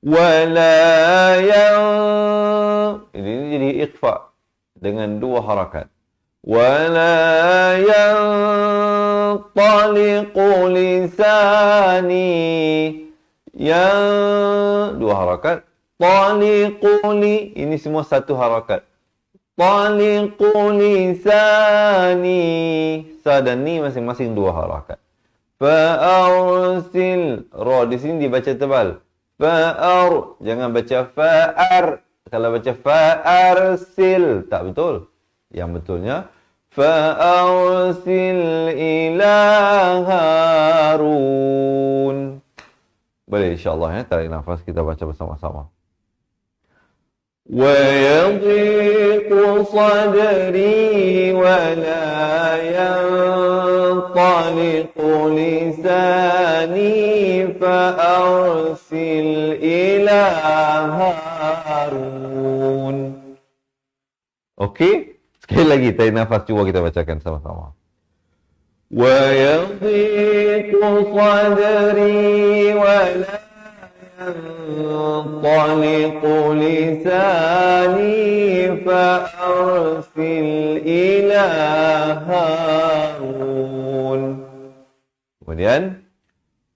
Wala yang ini jadi ikhfa dengan 2 harakat. Wala yang taliqu lisani, yang 2 harakat. Taliquli, ini semua 1 harakat. Taliqu lisani, sa dan ni masing-masing 2 harakat. Fa'arsil, ra di sini dibaca tebal. Fa'ar, jangan baca fa'ar. Kalau baca fa'arsil, tak betul. Yang betulnya fa'arsil ila Harun. Boleh insya-Allah, ya. Tarik nafas, kita baca bersama-sama. وَيَضِيقُ صَدْرِي وَلَا يَنطَلِقُ لِسَانِي فَأَرْسِلْ إِلَى هَارُونَ. Okey, sekali lagi tarik nafas, cuba kita bacakan sama-sama. وَيَضِيقُ صَدْرِي وَلَا ينطلق لساني فأرسل إلى هارون. Kemudian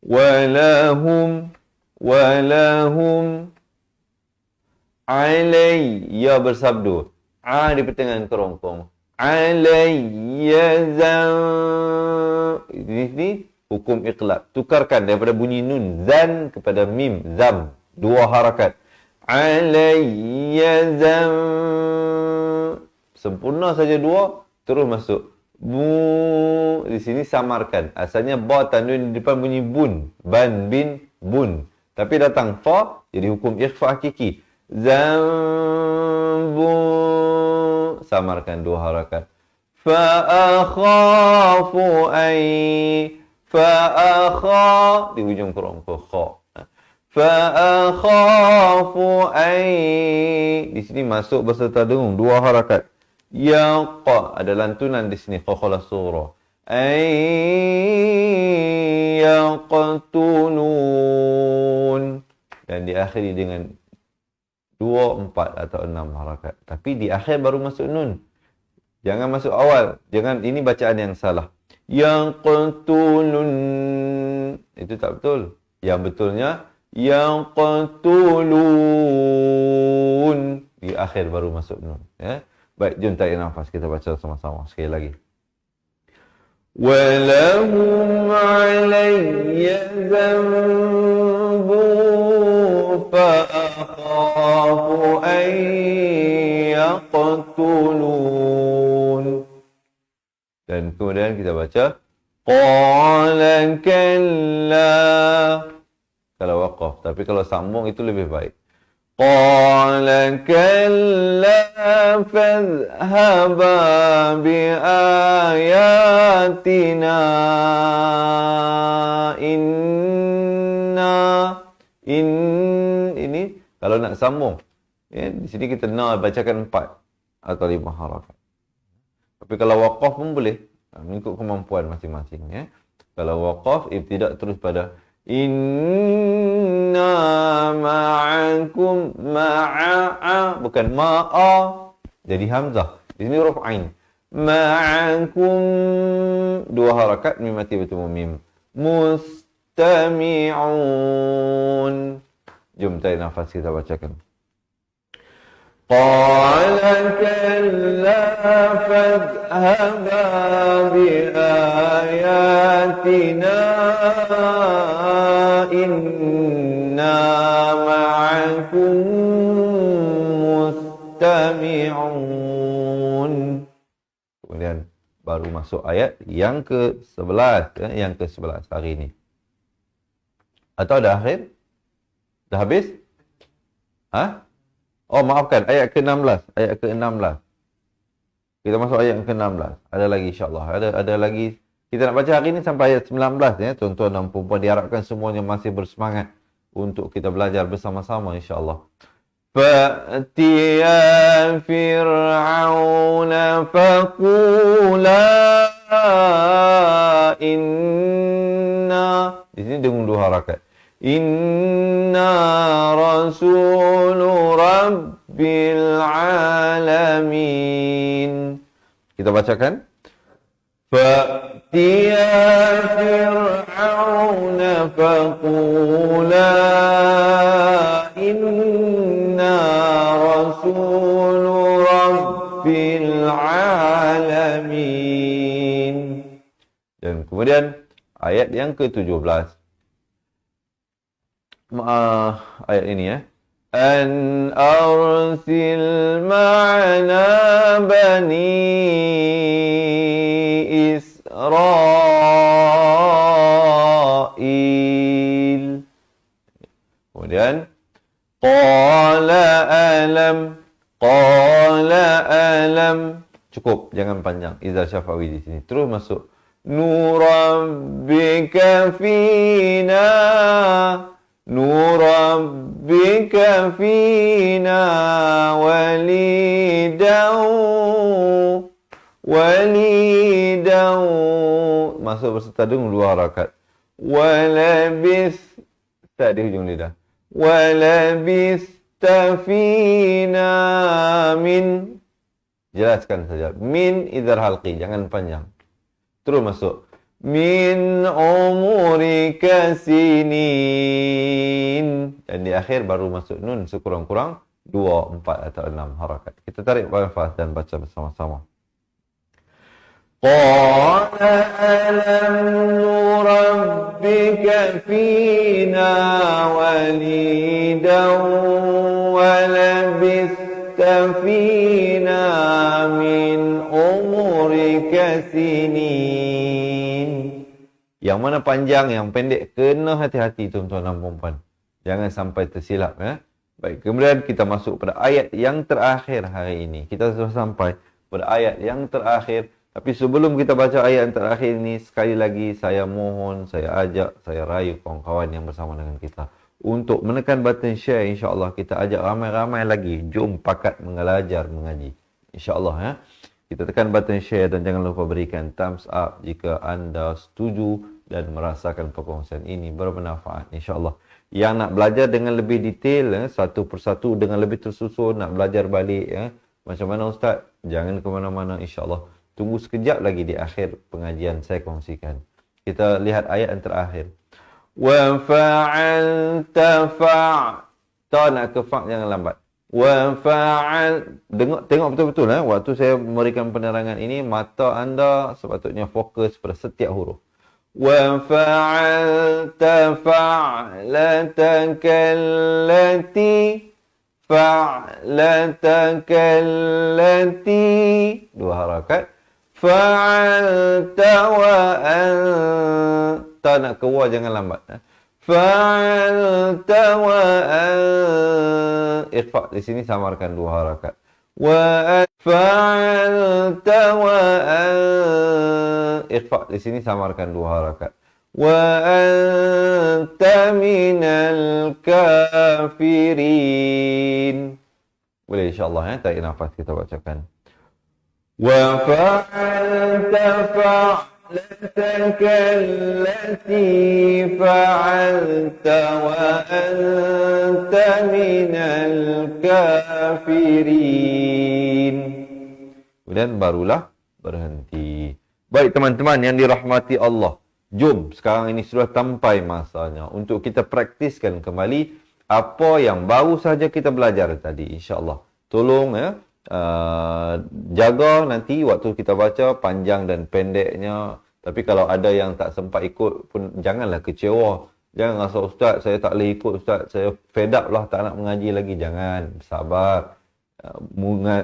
walahum alayya bersabdu. Di pertengahan kerongkong. Alayya zan. Ini hukum iqlab. Tukarkan daripada bunyi nun zan kepada mim zam. 2 harakat. Alayya zam. Sempurna saja 2. Terus masuk. Bu. Di sini samarkan. Asalnya ba tanwin di depan bunyi bun. Ban bin bun. Tapi datang fa. Jadi hukum ikhfa hakiki. Zambu. Samarkan 2 harakat. Fa'akhafu ay. Fa'akha di hujung kerongkong kha. Fa'akhafu ay. Di sini masuk berserta dengung 2 harakat. Yaqa ada lantunan di sini qalqalah surah. Ay yaqtulun. Dan diakhiri dengan 2, 4 atau 6 harakat. Tapi di akhir baru masuk nun. Jangan masuk awal. Jangan, ini bacaan yang salah. Yang qatulun, itu tak betul. Yang betulnya yang qatulun, di akhir baru masuk nun, ya. Baik, jom tarik nafas, kita baca sama-sama sekali lagi. Walahum alayya dhanbu fa akhafu an yaqtulun. Dan kemudian kita baca qala kalla. Kalau waqaf, tapi kalau sambung itu lebih baik. Qala kalla fadhhaba bi ayatina ini kalau nak sambung ya, di sini kita nak bacakan 4 atau 5 harakat. Tapi kalau waqaf pun boleh, mengikut kemampuan masing-masing ya. Kalau waqaf ibtidak terus pada inna ma'akum ma'a, bukan ma'a jadi hamzah. Di sini huruf ain. Ma'akum 2 harakat mim mati bertemu mim. Mustami'un. Jom tarik nafas kita bacakan. Qala kalla fadhhaba bi ayatina inna ma'akum mustami'un. Kemudian baru masuk ayat yang ke-11 ya, yang ke-11 hari ini. Atau dah akhir? Dah habis? Ha? Oh, maafkan, ayat ke-16. Ayat ke-16. Kita masuk ayat ke-16. Ada lagi insya-Allah. Ada lagi. Kita nak baca hari ini sampai ayat 19 ya. Tuan-tuan dan puan-puan, diharapkan semuanya masih bersemangat untuk kita belajar bersama-sama insya-Allah. Fa'tiya fir'auna faqula inna. Di sini dengan 2 harakat. Inna rasulu rabbil alamin. Kita bacakan. Fa'tiya fir'auna faqula inna rasulu rabbil alamin. Dan kemudian ayat yang ke-17. Ayat ini ya. An arsil ma'ana bani Israel. Kemudian qala alam. Cukup, jangan panjang. Iza syafawi di sini. Terus masuk nurabbika fina walidau. Masuk berserta dengan 2 harakat. Walabis, tak di hujung lidah. Walabista fina min. Jelaskan saja. Min idhar halqi, jangan panjang. Terus masuk. Min umurika sinin. Dan di akhir baru masuk nun sekurang-kurang 2, 4 atau 6 harakat. Kita tarik nafas dan baca bersama-sama. Qala alam nurabbika fina walidan walabista fina min umurika sinin. Yang mana panjang, yang pendek, kena hati-hati tuan-tuan dan puan-puan. Jangan sampai tersilap ya. Baik, kemudian kita masuk pada ayat yang terakhir hari ini. Kita sudah sampai pada ayat yang terakhir. Tapi sebelum kita baca ayat yang terakhir ini, sekali lagi saya mohon, saya ajak, saya rayu kawan-kawan yang bersama dengan kita untuk menekan button share. InsyaAllah kita ajak ramai-ramai lagi. Jom pakat mengajar mengaji. InsyaAllah ya. Kita tekan button share dan jangan lupa berikan thumbs up jika anda setuju dan merasakan perkongsian ini bermanfaat. InsyaAllah. Yang nak belajar dengan lebih detail, satu persatu dengan lebih tersusun, nak belajar balik, macam mana Ustaz? Jangan ke mana-mana insyaAllah. Tunggu sekejap lagi di akhir pengajian saya kongsikan. Kita lihat ayat yang terakhir. Wa fa'alta ta nak ke fa' jangan lambat. Wa fa'al, tengok betul-betul waktu saya memberikan penerangan ini, mata anda sepatutnya fokus pada setiap huruf. Wa fa'alta fa'lataka allati fa'lataka allati, dua harakat, fa'alta wa anta, nak ke wa jangan lambat. Fa'alta wa ikhfa di sini samarkan dua harakat. Wa fa'alta wa ikhfa di sini samarkan dua harakat. Wa anta minal kafirin. Boleh insyaAllah ya, tarik nafas kita bacakan. Wa fa'alta fa'lataka allati fa'alta wa anta minal kafirin. Kemudian barulah berhenti. Baik teman-teman yang dirahmati Allah. Jom, sekarang ini sudah sampai masanya untuk kita praktiskan kembali apa yang baru saja kita belajar tadi, insya-Allah. Tolong ya, jaga nanti waktu kita baca panjang dan pendeknya. Tapi kalau ada yang tak sempat ikut pun janganlah kecewa. Jangan rasa, ustaz saya tak boleh ikut, ustaz saya fed up lah tak nak mengaji lagi. Jangan, sabar.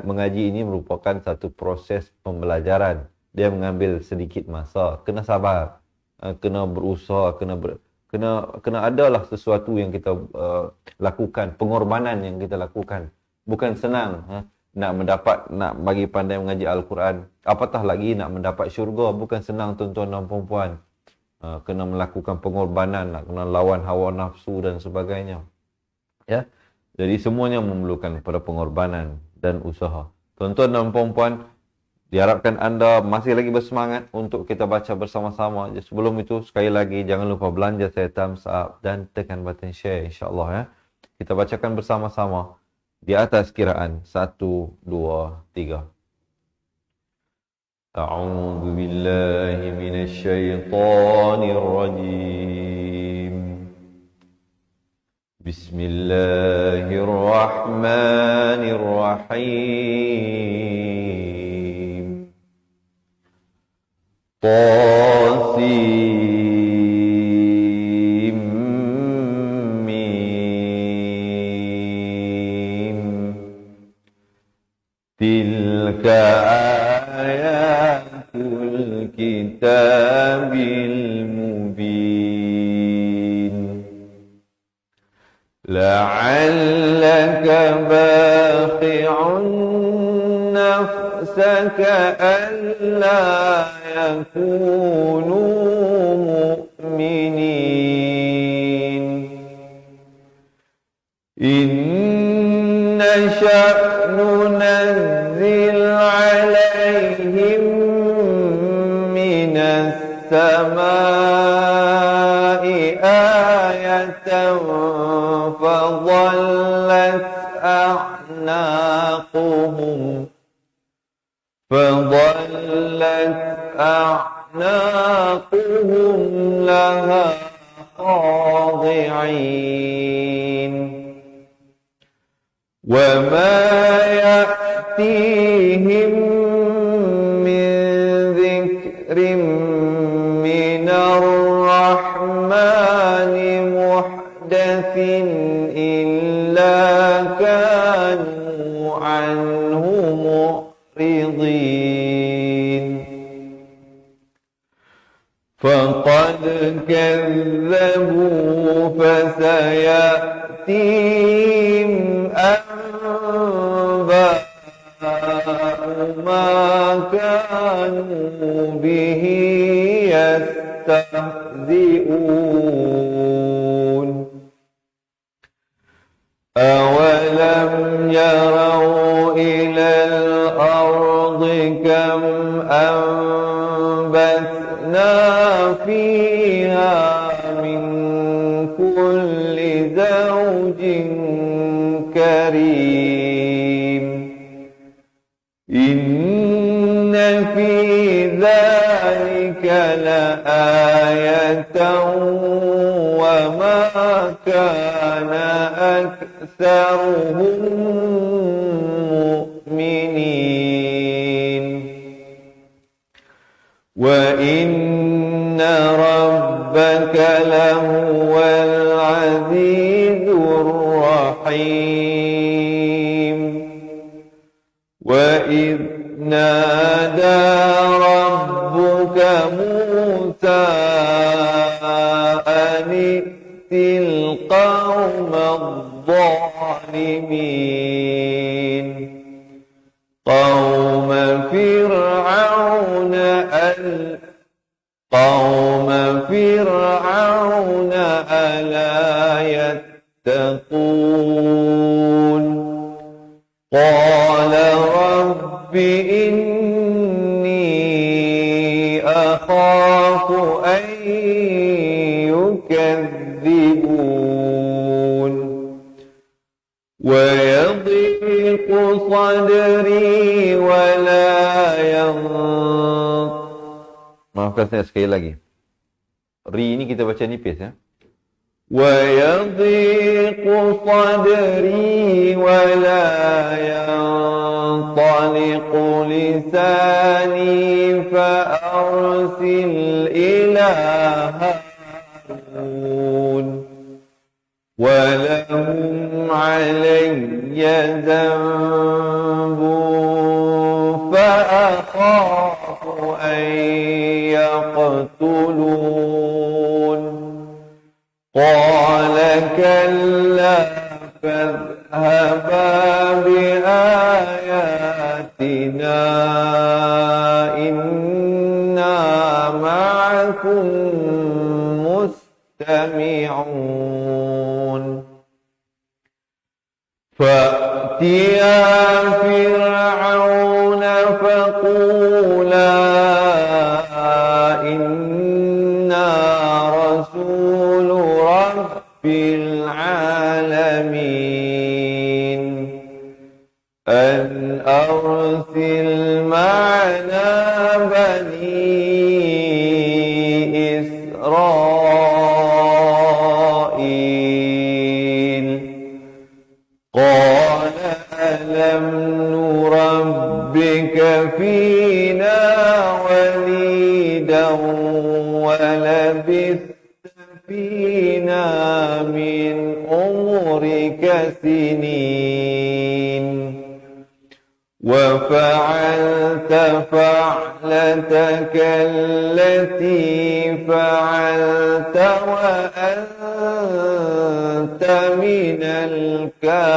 Mengaji ini merupakan satu proses pembelajaran. Dia mengambil sedikit masa, kena sabar. Kena berusaha, kena adalah sesuatu yang kita lakukan, pengorbanan yang kita lakukan. Bukan senang nak bagi pandai mengaji Al-Quran, apatah lagi nak mendapat syurga. Bukan senang tuan-tuan dan puan-puan. Kena melakukan pengorbanan, nak kena lawan hawa nafsu dan sebagainya. Ya. Jadi semuanya memerlukan pada pengorbanan dan usaha. Tuan-tuan dan puan-puan, diharapkan anda masih lagi bersemangat untuk kita baca bersama-sama. Sebelum itu, sekali lagi jangan lupa belanja saya thumbs up dan tekan button share, insyaAllah ya. Kita bacakan bersama-sama di atas kiraan 1, 2, 3. A'udzu billahi minasy syaithanir rajim. Bismillahirrahmanirrahim. Qasim Mim. Tilka ayatul kitabil mubin. La'allaka baqi'un nafsaka alla yakunu mu'minin. Inna sya'nu nazzil alaihim minas samai ayatan fadhallat a'naquhum laha khadi'in. Wa ma ya'tihim min dhikrin minar rahmani muhdatsin illa kanu anhu mu'ridin. Faqad kazzabu fasayatihim anba'u ma kanu bihi yastahzi'un. Awalam yarau ilal ardi kam anbatna fiha min kulli zawjin karim. Inna fi dhalika la ayatan wa ma kana aktsaruhum mu'minin. Wa inna rabbaka lahuwal azizur rahim. نادى ربك موسى أن ائت القوم الظالمين قوم فرعون ألا يتقون قال رب إني أخاف أن يكذبون ويضيق صدري ولا Maafkan saya sekali lagi. Ri ini kita baca nipis ya. وَيَضِيقُ صَدْرِي وَلَا يَنطَلِقُ لِسَانِي فَأَرْسِلْ إِلَى هَارُونَ وَلَهُمْ عَلَيَّ ذَنبٌ فَأَخَافُ أَن يَقْتُلُونِ قال كلا فاذهبا بآياتنا إنا معكم مستمعون فأتيا فرعون فقولا إنا رسول رب العالمين أن أرسل معنا بني إسرائيل قال ألم نربك فينا وليدا ولبثت فينا من عمرك سنين وفعلت فعلتك التي فعلت وأنت من الكافرين.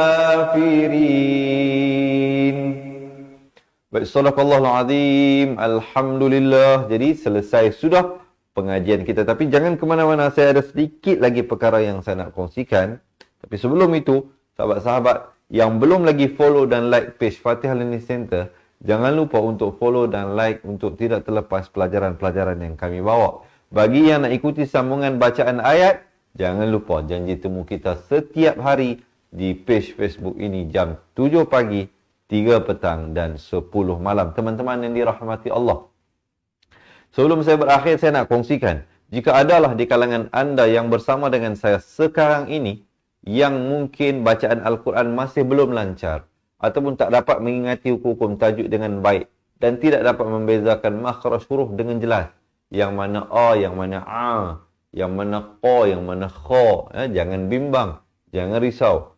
Baik, sadaqallahul azim. Alhamdulillah. Jadi selesai sudah pengajian kita. Tapi jangan ke mana-mana. Saya ada sedikit lagi perkara yang saya nak kongsikan. Tapi sebelum itu, sahabat-sahabat yang belum lagi follow dan like page Fatihah Learning Center, jangan lupa untuk follow dan like untuk tidak terlepas pelajaran-pelajaran yang kami bawa. Bagi yang nak ikuti sambungan bacaan ayat, jangan lupa janji temu kita setiap hari di page Facebook ini jam 7 pagi, 3 petang dan 10 malam. Teman-teman yang dirahmati Allah. Sebelum saya berakhir, saya nak kongsikan. Jika adalah di kalangan anda yang bersama dengan saya sekarang ini, yang mungkin bacaan Al-Quran masih belum lancar, ataupun tak dapat mengingati hukum tajuk dengan baik, dan tidak dapat membezakan makhraj huruf dengan jelas, yang mana A, yang mana A, yang mana Q, yang mana Kh, jangan bimbang, jangan risau,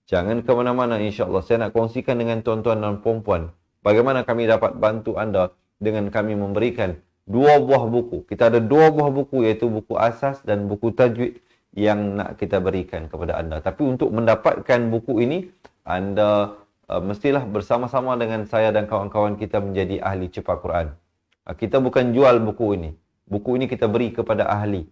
jangan ke mana-mana. InsyaAllah saya nak kongsikan dengan tuan-tuan dan puan-puan bagaimana kami dapat bantu anda dengan kami memberikan 2 buah buku. Kita ada 2 buah buku, iaitu buku asas dan buku tajwid yang nak kita berikan kepada anda. Tapi untuk mendapatkan buku ini, anda mestilah bersama-sama dengan saya dan kawan-kawan kita menjadi ahli cepat Quran. Kita bukan jual buku ini. Buku ini kita beri kepada ahli.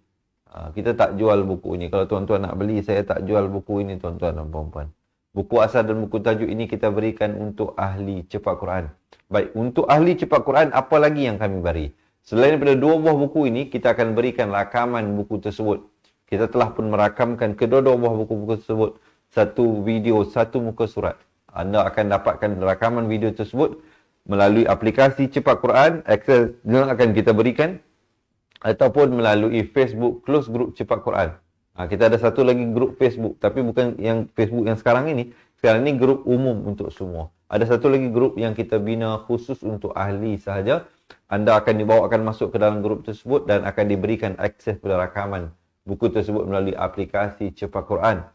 Kita tak jual buku ini. Kalau tuan-tuan nak beli, saya tak jual buku ini, tuan-tuan dan puan-puan. Buku asal dan buku tajuk ini kita berikan untuk ahli cepat Quran. Baik, untuk ahli cepat Quran, apa lagi yang kami beri? Selain daripada 2 buah buku ini, kita akan berikan rakaman buku tersebut. Kita telah pun merakamkan kedua-dua buah buku-buku tersebut. 1 video, 1 muka surat. Anda akan dapatkan rakaman video tersebut melalui aplikasi Cepat Quran. Akses akan kita berikan. Ataupun melalui Facebook Close Group Cepat Quran. Kita ada satu lagi grup Facebook. Tapi bukan yang Facebook yang sekarang ini. Sekarang ini grup umum untuk semua. Ada satu lagi grup yang kita bina khusus untuk ahli sahaja. Anda akan dibawakan masuk ke dalam grup tersebut dan akan diberikan akses pada rakaman buku tersebut melalui aplikasi Cepat Quran.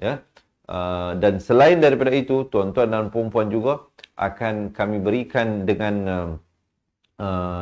Ya. Dan selain daripada itu, tuan-tuan dan puan-puan juga akan kami berikan dengan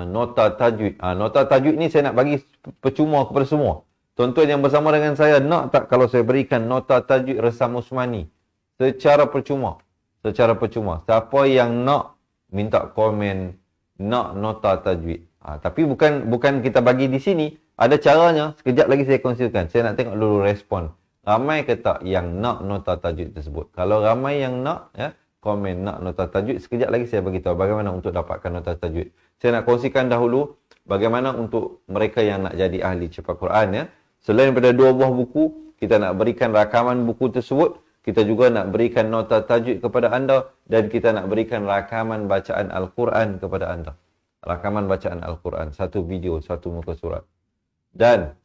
nota tajwid. Nota tajwid ni saya nak bagi percuma kepada semua. Tuan-tuan yang bersama dengan saya, nak tak kalau saya berikan nota tajwid Resam Usmani secara percuma? Secara percuma. Siapa yang nak, minta komen, nak nota tajwid. Tapi bukan kita bagi di sini. Ada caranya. Sekejap lagi saya kongsikan. Saya nak tengok dulu respon. Ramai ke tak yang nak nota tajwid tersebut? Kalau ramai yang nak, ya, komen nak nota tajwid, sekejap lagi saya beritahu bagaimana untuk dapatkan nota tajwid. Saya nak kongsikan dahulu bagaimana untuk mereka yang nak jadi ahli cepat Quran, ya. Selain daripada 2 buah buku, kita nak berikan rakaman buku tersebut, kita juga nak berikan nota tajwid kepada anda, dan kita nak berikan rakaman bacaan Al-Quran kepada anda. Rakaman bacaan Al-Quran, 1 video, 1 muka surat. Dan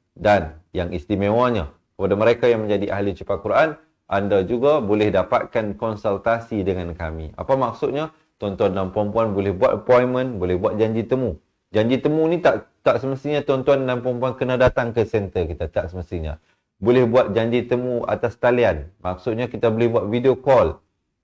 yang istimewanya, kepada mereka yang menjadi ahli cepat Quran, anda juga boleh dapatkan konsultasi dengan kami. Apa maksudnya? Tuan-tuan dan puan-puan boleh buat appointment, boleh buat janji temu. Janji temu ni tak semestinya tuan-tuan dan puan-puan kena datang ke center kita, tak semestinya. Boleh buat janji temu atas talian. Maksudnya kita boleh buat video call.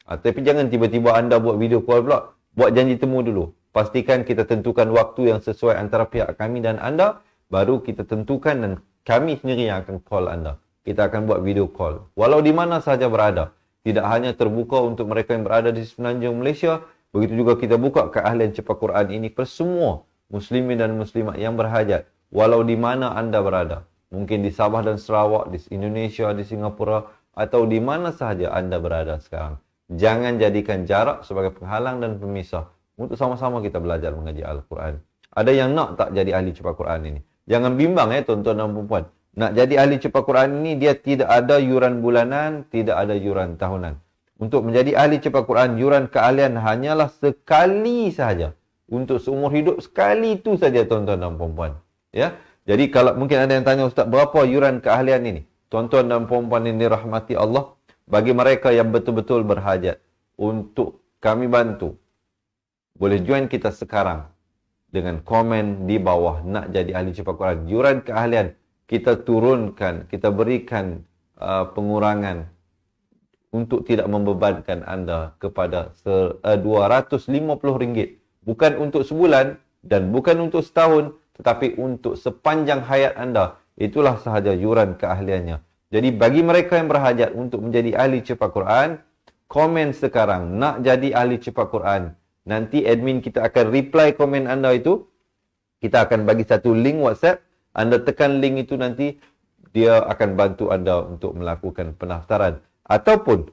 Tapi jangan tiba-tiba anda buat video call pula. Buat janji temu dulu. Pastikan kita tentukan waktu yang sesuai antara pihak kami dan anda, baru kita tentukan dan kami sendiri yang akan call anda. Kita akan buat video call. Walau di mana sahaja berada. Tidak hanya terbuka untuk mereka yang berada di Semenanjung Malaysia, begitu juga kita buka keahlian cepat Quran ini per semua muslimin dan muslimat yang berhajat, walau di mana anda berada. Mungkin di Sabah dan Sarawak, di Indonesia, di Singapura, atau di mana sahaja anda berada sekarang. Jangan jadikan jarak sebagai penghalang dan pemisah untuk sama-sama kita belajar mengaji Al-Quran. Ada yang nak tak jadi ahli cepat Quran ini? Jangan bimbang tuan-tuan dan puan-puan. Nak jadi ahli cepat Quran ini, dia tidak ada yuran bulanan, tidak ada yuran tahunan. Untuk menjadi ahli cepat Quran, yuran keahlian hanyalah sekali sahaja. Untuk seumur hidup, sekali itu saja tuan-tuan dan puan-puan. Ya? Jadi kalau mungkin ada yang tanya, Ustaz, berapa yuran keahlian ini? Tuan-tuan dan puan-puan ini rahmati Allah. Bagi mereka yang betul-betul berhajat untuk kami bantu, boleh join kita sekarang dengan komen di bawah nak jadi ahli cepat Quran. Yuran keahlian kita turunkan, kita berikan pengurangan untuk tidak membebankan anda kepada RM250. Bukan untuk sebulan dan bukan untuk setahun, tetapi untuk sepanjang hayat anda. Itulah sahaja yuran keahliannya. Jadi bagi mereka yang berhajat untuk menjadi ahli cepat Quran, komen sekarang nak jadi ahli cepat Quran. Nanti admin kita akan reply komen anda itu. Kita akan bagi satu link WhatsApp. Anda tekan link itu, nanti dia akan bantu anda untuk melakukan pendaftaran. Ataupun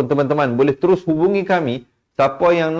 teman-teman boleh terus hubungi kami. Siapa yang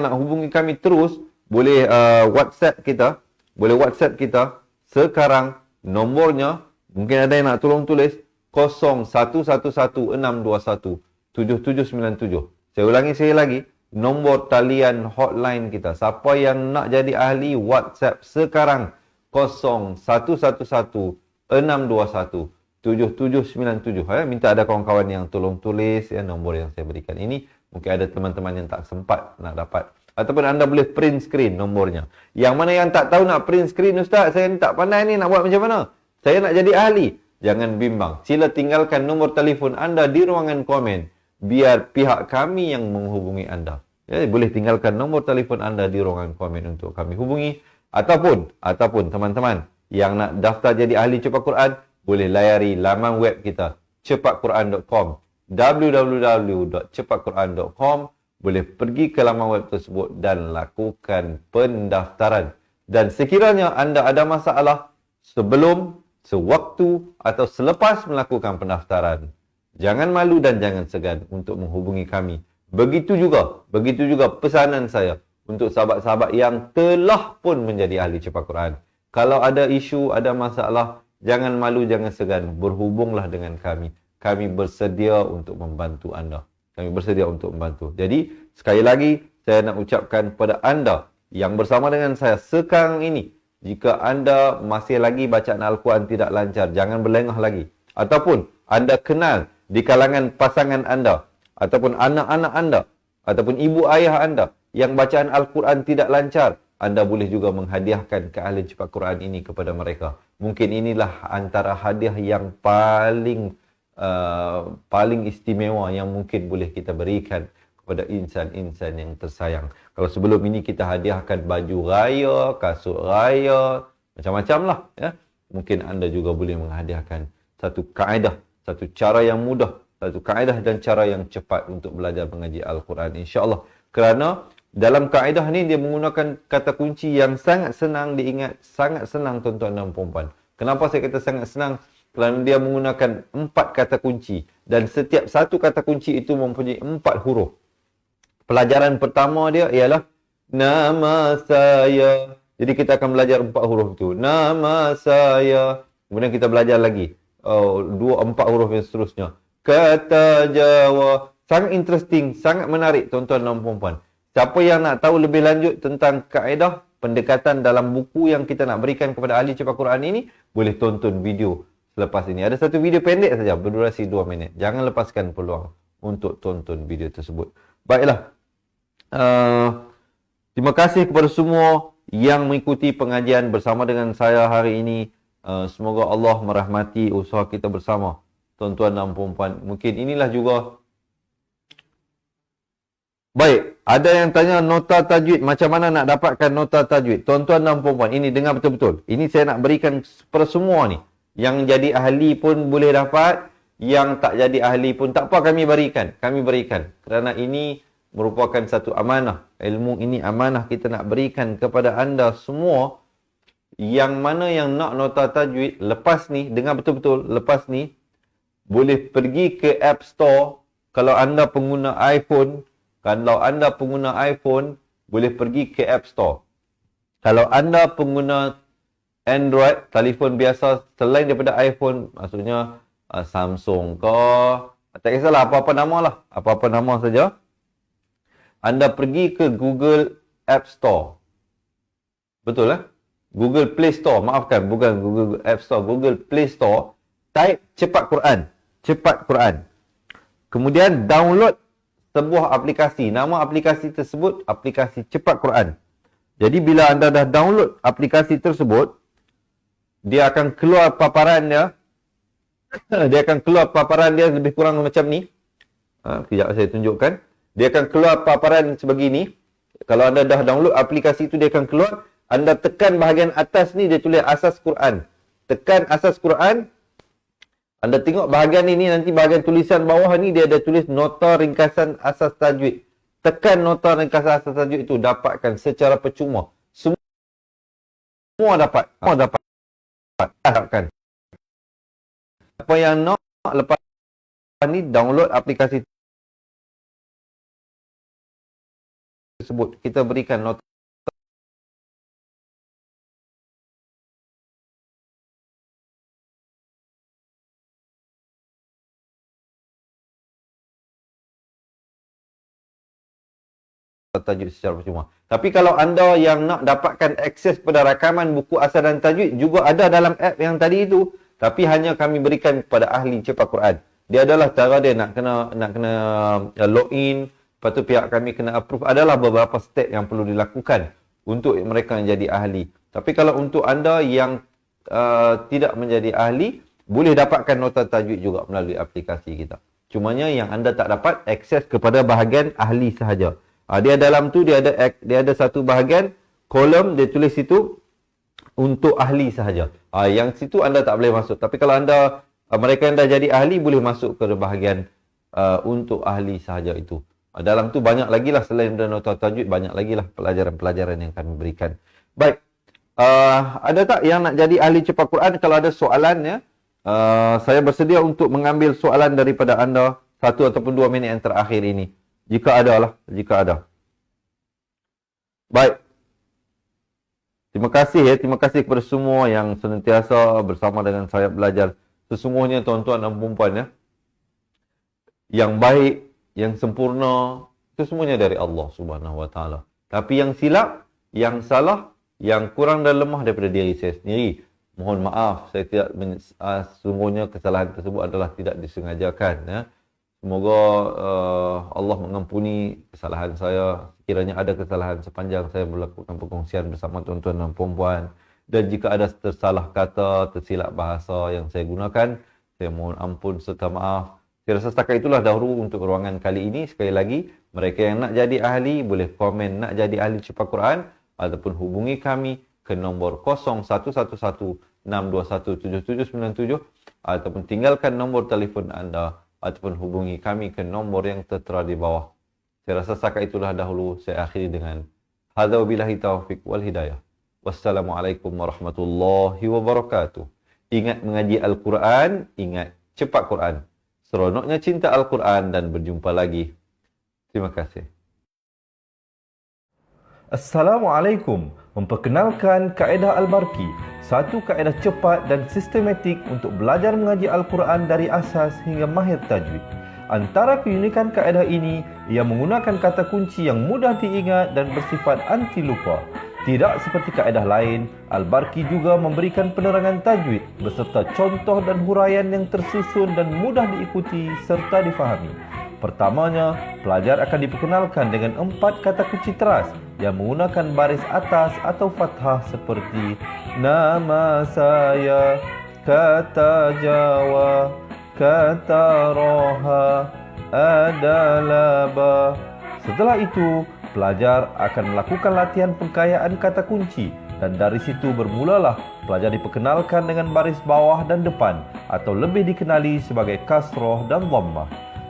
nak hubungi kami terus, boleh WhatsApp kita. Boleh WhatsApp kita sekarang. Nombornya, mungkin ada yang nak tolong tulis, 0111-621-7797. Saya ulangi sekali lagi. Nombor talian hotline kita. Siapa yang nak jadi ahli, WhatsApp sekarang. 0111-621-7797. Minta ada kawan-kawan yang tolong tulis nombor yang saya berikan ini. Mungkin ada teman-teman yang tak sempat nak dapat. Ataupun anda boleh print screen nombornya. Yang mana yang tak tahu nak print screen, Ustaz, saya ni tak pandai ni, nak buat macam mana? Saya nak jadi ahli. Jangan bimbang. Sila tinggalkan nombor telefon anda di ruangan komen. Biar pihak kami yang menghubungi anda. Ya, boleh tinggalkan nombor telefon anda di ruangan komen untuk kami hubungi. Ataupun teman-teman yang nak daftar jadi ahli cepat Quran, boleh layari laman web kita, cepatquran.com, www.cepatquran.com. Boleh pergi ke laman web tersebut dan lakukan pendaftaran. Dan sekiranya anda ada masalah sebelum, sewaktu atau selepas melakukan pendaftaran, jangan malu dan jangan segan untuk menghubungi kami. Begitu juga pesanan saya untuk sahabat-sahabat yang telah pun menjadi ahli cepat Quran. Kalau ada isu, ada masalah, jangan malu, jangan segan. Berhubunglah dengan kami. Kami bersedia untuk membantu anda. Jadi, sekali lagi, saya nak ucapkan kepada anda yang bersama dengan saya sekarang ini, jika anda masih lagi bacaan Al-Quran tidak lancar, jangan berlengah lagi. Ataupun anda kenal di kalangan pasangan anda, ataupun anak-anak anda, ataupun ibu ayah anda yang bacaan Al-Quran tidak lancar, anda boleh juga menghadiahkan keahlian cepat Quran ini kepada mereka. Mungkin inilah antara hadiah yang paling paling istimewa yang mungkin boleh kita berikan kepada insan-insan yang tersayang. Kalau sebelum ini kita hadiahkan baju raya, kasut raya, macam-macam lah. Ya. Mungkin anda juga boleh menghadiahkan satu kaedah, satu cara yang mudah, satu kaedah dan cara yang cepat untuk belajar mengaji Al-Quran. InsyaAllah. Kerana dalam kaedah ni dia menggunakan kata kunci yang sangat senang diingat, sangat senang tuan-tuan dan puan-puan. Kenapa saya kata sangat senang? Kerana dia menggunakan 4 kata kunci dan setiap satu kata kunci itu mempunyai 4 huruf. Pelajaran pertama dia ialah nama saya. Jadi kita akan belajar 4 huruf itu. Nama saya. Kemudian kita belajar lagi 4 huruf yang seterusnya. Kata Jawa. Sangat interesting, sangat menarik tuan-tuan dan puan-puan. Siapa yang nak tahu lebih lanjut tentang kaedah pendekatan dalam buku yang kita nak berikan kepada ahli cepat Quran ini, boleh tonton video selepas ini. Ada satu video pendek saja berdurasi 2 minit. Jangan lepaskan peluang untuk tonton video tersebut. Baiklah. Terima kasih kepada semua yang mengikuti pengajian bersama dengan saya hari ini. Semoga Allah merahmati usaha kita bersama. Tuan-tuan dan puan-puan. Mungkin inilah juga. Baik. Ada yang tanya nota tajwid. Macam mana nak dapatkan nota tajwid? Tuan-tuan dan puan-puan. Ini dengar betul-betul. Ini saya nak berikan kepada semua ni. Yang jadi ahli pun boleh dapat, yang tak jadi ahli pun tak apa, kami berikan. Kerana ini merupakan satu amanah. Ilmu ini amanah kita nak berikan kepada anda semua. Yang mana yang nak nota tajwid, lepas ni, dengar betul-betul, lepas ni, boleh pergi ke App Store. Kalau anda pengguna iPhone, boleh pergi ke App Store. Kalau anda pengguna Android, telefon biasa selain daripada iPhone, maksudnya Samsung ke, tak kisahlah apa-apa nama lah, apa-apa nama saja. Anda pergi ke Google App Store. Betul lah? Google Play Store, maafkan, bukan Google App Store, Google Play Store. Type Cepat Quran. Kemudian download sebuah aplikasi. Nama aplikasi tersebut, aplikasi Cepat Quran. Jadi bila anda dah download aplikasi tersebut, dia akan keluar paparan dia. Dia akan keluar paparan dia lebih kurang macam ni. Sekejap saya tunjukkan. Dia akan keluar paparan sebegini. Kalau anda dah download aplikasi itu, dia akan keluar. Anda tekan bahagian atas ni, dia tulis asas Quran. Tekan asas Quran. Anda tengok bahagian ini, nanti bahagian tulisan bawah ni, dia ada tulis nota ringkasan asas tajwid. Tekan nota ringkasan asas tajwid itu, dapatkan secara percuma. Semua dapat. Apa yang nak lepas ni, download aplikasi tersebut. Kita berikan nota tajwid secara percuma. Tapi kalau anda yang nak dapatkan akses pada rakaman buku asal dan tajwid, juga ada dalam app yang tadi itu. Tapi hanya kami berikan kepada ahli cepat Quran. Dia adalah cara dia nak kena login. Lepas tu pihak kami kena approve. Adalah beberapa step yang perlu dilakukan untuk mereka yang jadi ahli. Tapi kalau untuk anda yang tidak menjadi ahli, boleh dapatkan nota tajwid juga melalui aplikasi kita. Cumanya yang anda tak dapat akses kepada bahagian ahli sahaja. Dia dalam tu dia ada satu bahagian kolom, dia tulis situ untuk ahli sahaja. Yang situ anda tak boleh masuk. Tapi kalau anda mereka yang dah jadi ahli boleh masuk ke bahagian untuk ahli sahaja itu. Dalam tu banyak lagi lah, selain dari nota tajwid, banyak lagi lah pelajaran-pelajaran yang kami berikan. Baik. Ada tak yang nak jadi ahli cepat Quran? Kalau ada soalan ya, saya bersedia untuk mengambil soalan daripada anda 1 ataupun 2 minit yang terakhir ini. Jika ada. Baik. Terima kasih kepada semua yang senantiasa bersama dengan saya belajar. Sesungguhnya tuan-tuan dan puan-puan ya, yang baik, yang sempurna, itu semuanya dari Allah Subhanahu Wa Taala. Tapi yang silap, yang salah, yang kurang dan lemah daripada diri saya sendiri. Mohon maaf, saya tidak sesungguhnya kesalahan tersebut adalah tidak disengajakan ya. Semoga Allah mengampuni kesalahan saya. Sekiranya ada kesalahan sepanjang saya melakukan perkongsian bersama tuan-tuan dan puan-puan. Dan jika ada tersalah kata, tersilap bahasa yang saya gunakan, Saya mohon ampun serta maaf. Saya rasa setakat itulah dahulu untuk ruangan kali ini. Sekali lagi, mereka yang nak jadi ahli boleh komen nak jadi ahli cepat Quran ataupun hubungi kami ke nombor 0111-621-7797 ataupun tinggalkan nombor telefon anda ataupun hubungi kami ke nombor yang tertera di bawah. Saya rasa setakat itulah dahulu. Saya akhiri dengan hadza wabillahi taufiq wal hidayah. Wassalamualaikum warahmatullahi wabarakatuh. Ingat mengaji Al-Quran, ingat cepat Quran. Seronoknya cinta Al-Quran dan berjumpa lagi. Terima kasih. Assalamualaikum. Memperkenalkan kaedah Al-Barki, satu kaedah cepat dan sistematik untuk belajar mengaji Al-Quran dari asas hingga mahir tajwid. Antara keunikan kaedah ini, ia menggunakan kata kunci yang mudah diingat dan bersifat anti lupa. Tidak seperti kaedah lain, Al-Barki juga memberikan penerangan tajwid beserta contoh dan huraian yang tersusun dan mudah diikuti serta difahami. Pertamanya, pelajar akan diperkenalkan dengan 4 kata kunci teras yang menggunakan baris atas atau fathah seperti nama saya, kata Jawa, kata Roha, adalah ba. Setelah itu, pelajar akan melakukan latihan pengkayaan kata kunci dan dari situ bermulalah pelajar diperkenalkan dengan baris bawah dan depan atau lebih dikenali sebagai kasroh dan dhammah.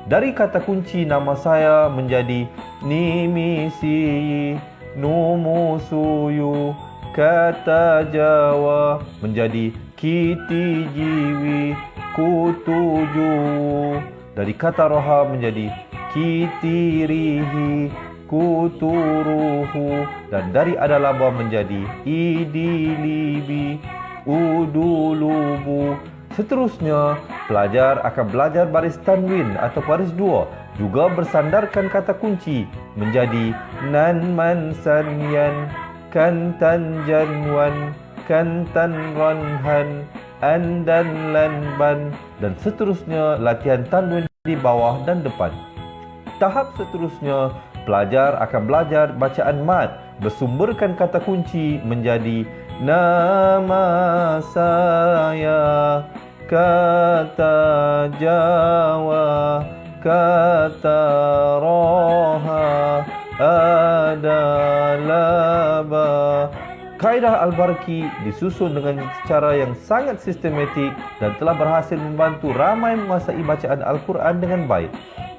Dari kata kunci nama saya menjadi nimisi, numusuyu, kata Jawa menjadi kiti jiwi, kutuju. Dari kata roha menjadi kitirihi, kuturuhu, dan dari adalaba menjadi idilibi, udulubu. Seterusnya, pelajar akan belajar baris tanwin atau baris dua, juga bersandarkan kata kunci menjadi nan man sanyan, kantan janwan, kantan ranhan, andan lanban, dan seterusnya latihan tanwin di bawah dan depan. Tahap seterusnya, pelajar akan belajar bacaan mad bersumberkan kata kunci menjadi nama saya, kata Jawa, kata Roha, adalah ba. Kaedah Al-Barki disusun dengan cara yang sangat sistematik dan telah berhasil membantu ramai menguasai bacaan Al-Quran dengan baik.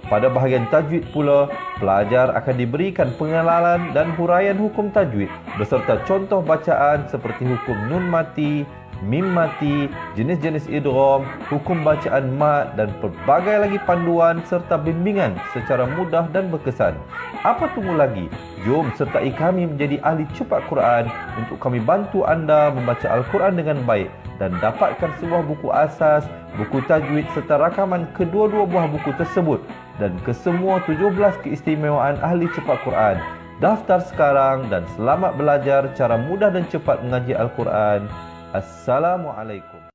Pada bahagian tajwid pula, pelajar akan diberikan pengenalan dan huraian hukum tajwid beserta contoh bacaan seperti hukum nun mati, mim mati, jenis-jenis idgham, hukum bacaan mad dan pelbagai lagi panduan serta bimbingan secara mudah dan berkesan. Apa tunggu lagi? Jom sertai kami menjadi ahli cepat Quran untuk kami bantu anda membaca Al-Quran dengan baik dan dapatkan sebuah buku asas, buku tajwid serta rakaman kedua-dua buah buku tersebut dan kesemua 17 keistimewaan ahli cepat Quran. Daftar sekarang dan selamat belajar cara mudah dan cepat mengaji Al-Quran. Assalamualaikum.